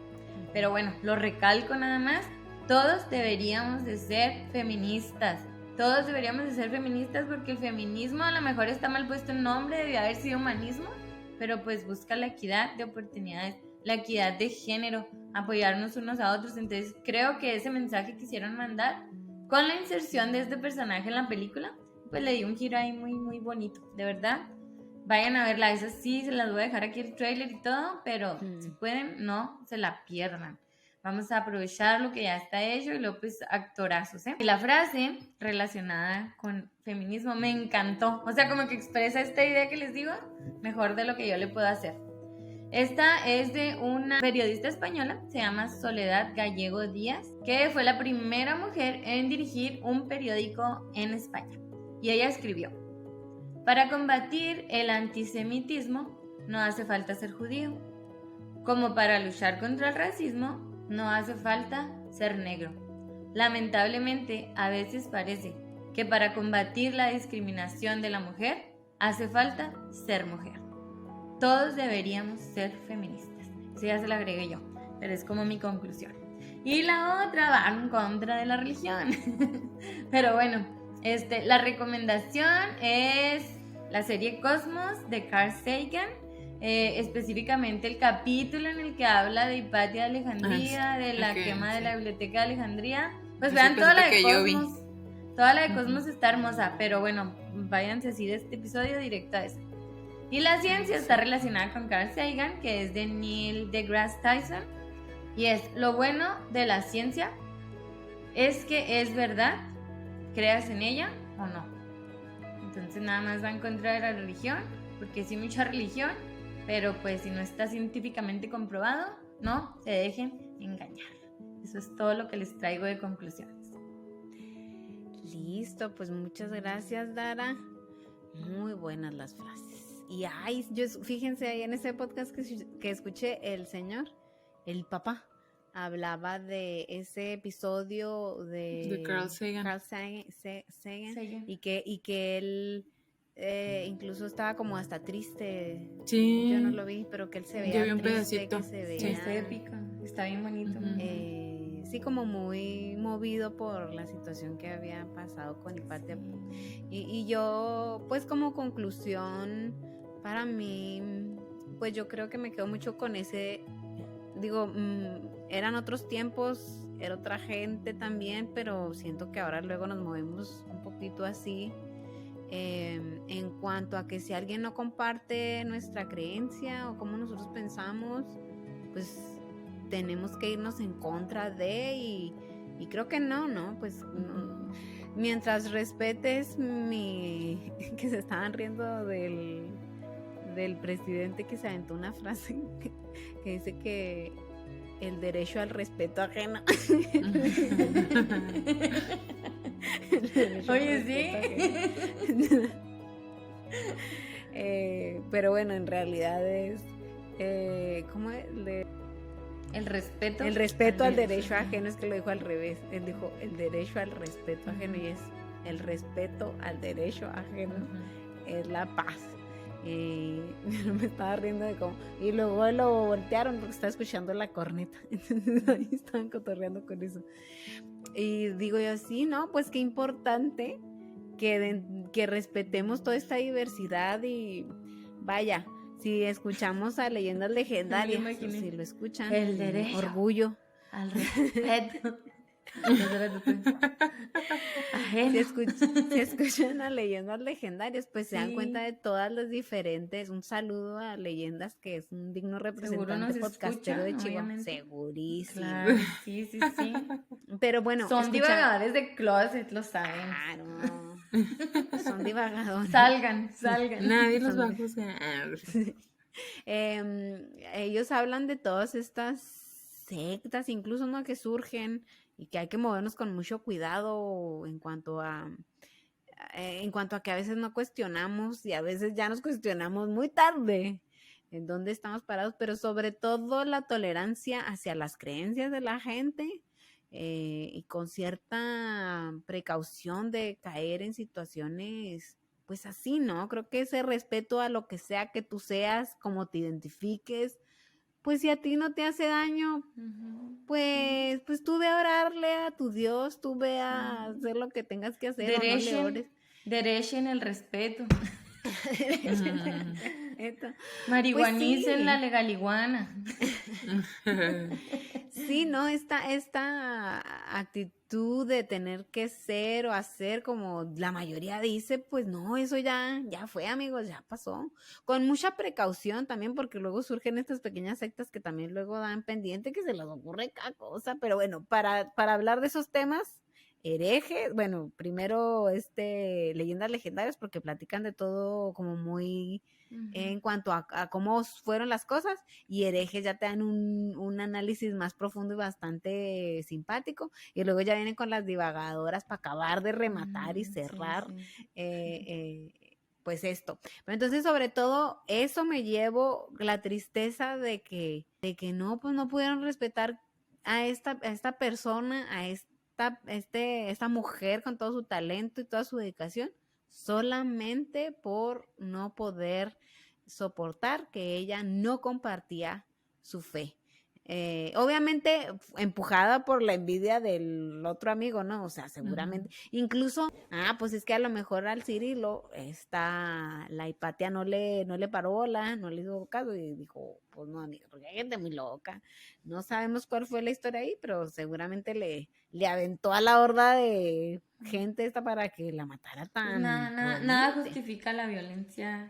Pero bueno, lo recalco nada más, todos deberíamos de ser feministas. Todos deberíamos de ser feministas porque el feminismo a lo mejor está mal puesto el nombre, debía haber sido humanismo, pero pues busca la equidad de oportunidades, la equidad de género, apoyarnos unos a otros. Entonces creo que ese mensaje quisieron mandar con la inserción de este personaje en la película, pues le dio un giro ahí muy, muy bonito, de verdad. Vayan a verla, esa sí, se las voy a dejar aquí el trailer y todo, pero si pueden, no se la pierdan. Vamos a aprovechar lo que ya está hecho y luego pues actorazos, ¿eh? Y la frase relacionada con feminismo me encantó. O sea, como que expresa esta idea que les digo mejor de lo que yo le puedo hacer. Esta es de una periodista española, se llama Soledad Gallego Díaz, que fue la primera mujer en dirigir un periódico en España. Y ella escribió: para combatir el antisemitismo no hace falta ser judío, como para luchar contra el racismo no hace falta ser negro. Lamentablemente, a veces parece que para combatir la discriminación de la mujer hace falta ser mujer. Todos deberíamos ser feministas. Eso ya se lo agregué yo, pero es como mi conclusión. Y la otra va en contra de la religión. Pero bueno, la recomendación es la serie Cosmos de Carl Sagan. Específicamente el capítulo en el que habla de Hipatia de Alejandría, de la quema de la biblioteca de Alejandría. Pues vean toda la de Cosmos. Toda la de Cosmos está hermosa, pero bueno, váyanse así de este episodio directo a eso. Y la ciencia está relacionada con Carl Sagan, que es de Neil deGrasse Tyson. Y es: lo bueno de la ciencia es que es verdad, creas en ella o no. Entonces nada más va en contra de la religión, porque sí mucha religión, pero pues si no está científicamente comprobado, no se dejen engañar. Eso es todo lo que les traigo de conclusiones. Listo, pues muchas gracias, Dara. Muy buenas las frases. Y ay, fíjense ahí en ese podcast que escuché, el papá, hablaba de ese episodio de Carl Sagan. Y que él incluso estaba como hasta triste. Sí. Yo no lo vi, pero que él se veía yo vi un triste, pedacito. que se veía, Sí, está épico, está bien bonito. sí, como muy movido por la situación que había pasado con Hipatia. Y yo, pues como conclusión, para mí, pues yo creo que me quedo mucho con ese, digo, eran otros tiempos, era otra gente también, pero siento que ahora luego nos movemos un poquito así. en cuanto a que si alguien no comparte nuestra creencia o como nosotros pensamos, pues tenemos que irnos en contra de y creo que no, pues mientras respetes que se estaban riendo del presidente que se aventó una frase que dice que el derecho al respeto ajeno. Oye, sí. Pero bueno, en realidad es ¿cómo es? El respeto. El respeto al derecho ajeno, es que lo dijo al revés. Él dijo el derecho al respeto ajeno y es el respeto al derecho ajeno es la paz. Me estaba riendo de cómo. Y luego lo voltearon porque estaba escuchando la corneta. Entonces ahí estaban cotorreando con eso. Y digo yo, sí, ¿no? Pues qué importante que respetemos toda esta diversidad y vaya. Si escuchamos a leyendas legendarias, o si lo escuchan, el derecho orgullo al respeto. Si escuchan a leyendas legendarias, pues se dan Sí. cuenta de todas las diferentes. Un saludo a Leyendas, que es un digno representante nos podcastero de escuchan, Chihuahua. obviamente. Segurísimo. Claro, sí. Pero bueno, Son divagades de closet, lo saben. Claro. Son divagadores. Salgan. Nadie los va a juzgar. Ellos hablan de todas estas sectas, incluso no que surgen y que hay que movernos con mucho cuidado en cuanto a que a veces no cuestionamos y a veces ya nos cuestionamos muy tarde en dónde estamos parados, pero sobre todo la tolerancia hacia las creencias de la gente y con cierta precaución de caer en situaciones pues así, ¿no? Creo que ese respeto a lo que sea que tú seas, como te identifiques, pues si a ti no te hace daño, pues tú ve a orarle a tu Dios, tú ve a hacer lo que tengas que hacer, o no le ores. Derechen el respeto. Esto. Marihuanicen Pues sí. la legaliguana. Sí, ¿no? Esta actitud de tener que ser o hacer como la mayoría dice, pues no, eso ya fue, amigos, ya pasó. Con mucha precaución también, porque luego surgen estas pequeñas sectas que también luego dan pendiente que se les ocurre cada cosa. Pero bueno, para hablar de esos temas, herejes, bueno, primero leyendas legendarias, porque platican de todo como muy en cuanto a cómo fueron las cosas, y herejes ya te dan un análisis más profundo y bastante simpático, y luego ya vienen con las divagadoras para acabar de rematar y cerrar pues esto. Pero entonces, sobre todo, eso me llevo la tristeza de que no, pues no pudieron respetar a esta persona, a esta mujer con todo su talento y toda su dedicación, solamente por no poder soportar que ella no compartía su fe. Obviamente empujada por la envidia del otro amigo, ¿no? O sea, seguramente. Incluso, pues es que a lo mejor al Cirilo la Hipatia no le paró bola, no le hizo caso y dijo, pues no, amiga, porque hay gente muy loca. No sabemos cuál fue la historia ahí, pero seguramente le aventó a la horda de gente esta para que la matara tan. Nada justifica la violencia.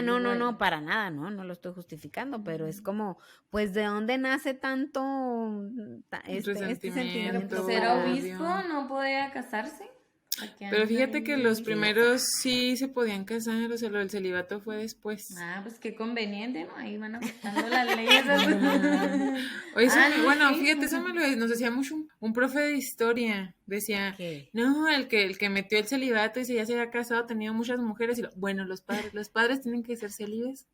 No, para nada, no lo estoy justificando, pero es como, pues, ¿de dónde nace tanto este sentimiento? Ser obispo no podía casarse. Pero fíjate que los primeros sí se podían casar, o sea, lo del celibato fue después. Pues qué conveniente, ¿no? Ahí van afectando las leyes. Oye, bueno, fíjate, eso nos decía mucho un profe de historia. Decía, ¿qué? No, el que metió el celibato y ya se había casado, tenía muchas mujeres. Bueno, los padres tienen que ser célibes.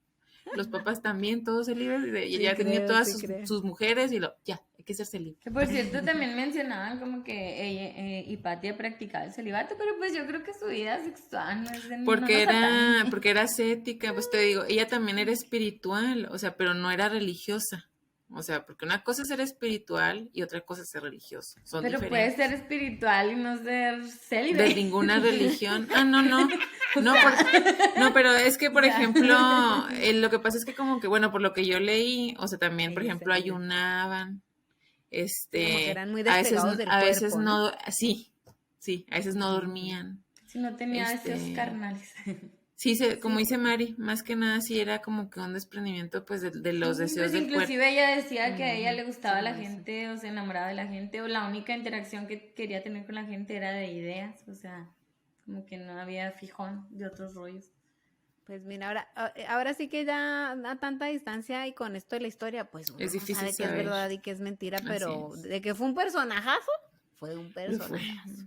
Los papás también, todos celibes. Y ya tenía todas sus mujeres y ya, hay que ser celibes. Que por cierto también mencionaban como que Hipatia practicaba el celibato, pero pues yo creo que su vida sexual no es de porque era ascética, pues te digo, ella también era espiritual, o sea, pero no era religiosa. O sea, porque una cosa es ser espiritual y otra cosa es ser religioso. Son pero diferentes. puede ser espiritual y no ser célibe. De ninguna religión. No, pero es que, por ejemplo, lo que pasa es que como que, bueno, por lo que yo leí, o sea, también, por ejemplo, ayunaban, como que eran muy despegados del a veces cuerpo, no, sí, a veces no dormían. Si no tenía esos carnales. Sí, como dice Mari, más que nada sí era como que un desprendimiento pues de los deseos Pues del cuerpo. inclusive ella decía que a ella le gustaba la gente, o se enamoraba de la gente, o la única interacción que quería tener con la gente era de ideas, o sea, como que no había fijón de otros rollos. Pues mira, ahora sí que ya a tanta distancia y con esto de la historia, pues uno Es no difícil sabe qué es saber. verdad y qué es mentira, Así pero es. de que fue un personajazo, fue un Lo fue. personajazo.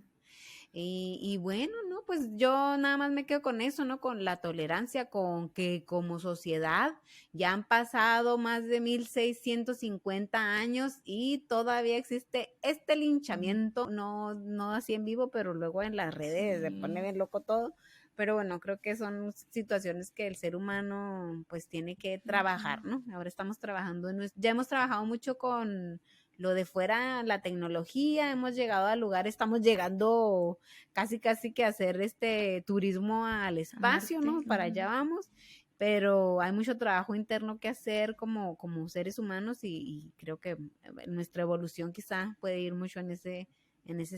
Y bueno, ¿no? Pues yo nada más me quedo con eso, ¿no? Con la tolerancia, con que como sociedad ya han pasado más de 1650 años y todavía existe este linchamiento, no así en vivo, pero luego en las redes se pone bien loco todo. Pero bueno, creo que son situaciones que el ser humano pues tiene que trabajar, ¿no? Ahora estamos trabajando, ya hemos trabajado mucho con lo de fuera, la tecnología, hemos llegado a lugares, estamos llegando casi que a hacer turismo al espacio, Marte, ¿no? Para allá vamos, pero hay mucho trabajo interno que hacer como seres humanos y creo que nuestra evolución quizá puede ir mucho en ese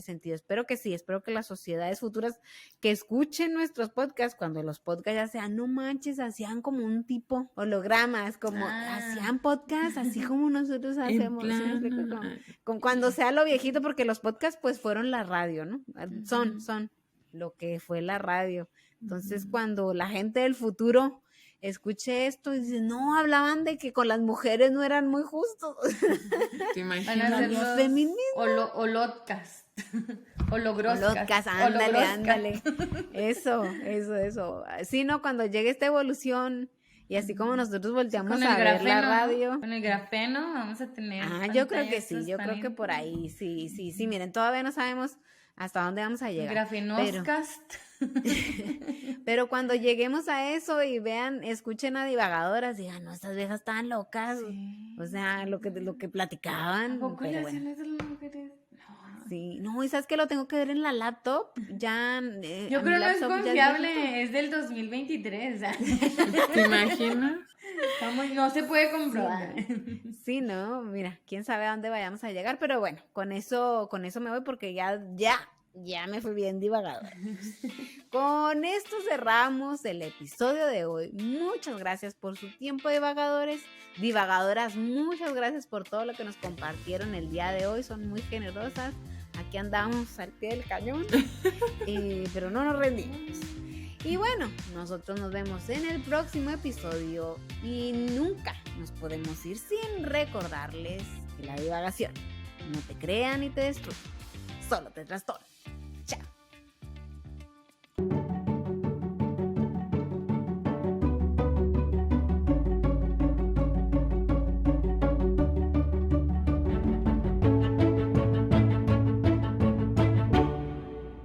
sentido. Espero que sí, espero que las sociedades futuras que escuchen nuestros podcasts, cuando los podcasts ya sean, no manches, hacían como un tipo hologramas, como hacían podcasts así como nosotros hacemos. ¿Sí me explico? Con cuando sea lo viejito, porque los podcasts pues fueron la radio, ¿no? Son lo que fue la radio. Entonces, cuando la gente del futuro escuche esto y dice, no, hablaban de que con las mujeres no eran muy justos. ¿Te Van a imaginas? hacer los feminismo. holodcast. Hologroscast. Ándale. Eso. Sí, no, cuando llegue esta evolución y así como nosotros volteamos a ver la radio. Con el grafeno vamos a tener. Yo creo que sí, yo creo que por ahí, sí, miren, todavía no sabemos hasta dónde vamos a llegar. Grafenoscast. Pero cuando lleguemos a eso y escuchen a divagadoras, digan, no, estas viejas estaban locas. Sí. O sea, lo que platicaban. ¿A poco pero le hacen eso a las mujeres? Sí, no, y sabes que lo tengo que ver en la laptop, ya. Yo creo no es confiable, es del 2023. ¿Te imaginas? No se puede comprobar. Sí, no, mira, quién sabe a dónde vayamos a llegar, pero bueno, con eso me voy porque ya me fui bien divagadora. Con esto cerramos el episodio de hoy. Muchas gracias por su tiempo, divagadoras, muchas gracias por todo lo que nos compartieron el día de hoy, son muy generosas. Aquí andamos al pie del cañón, pero no nos rendimos. Y bueno, nosotros nos vemos en el próximo episodio y nunca nos podemos ir sin recordarles que la divagación no te crea ni te destruye, solo te trastorna.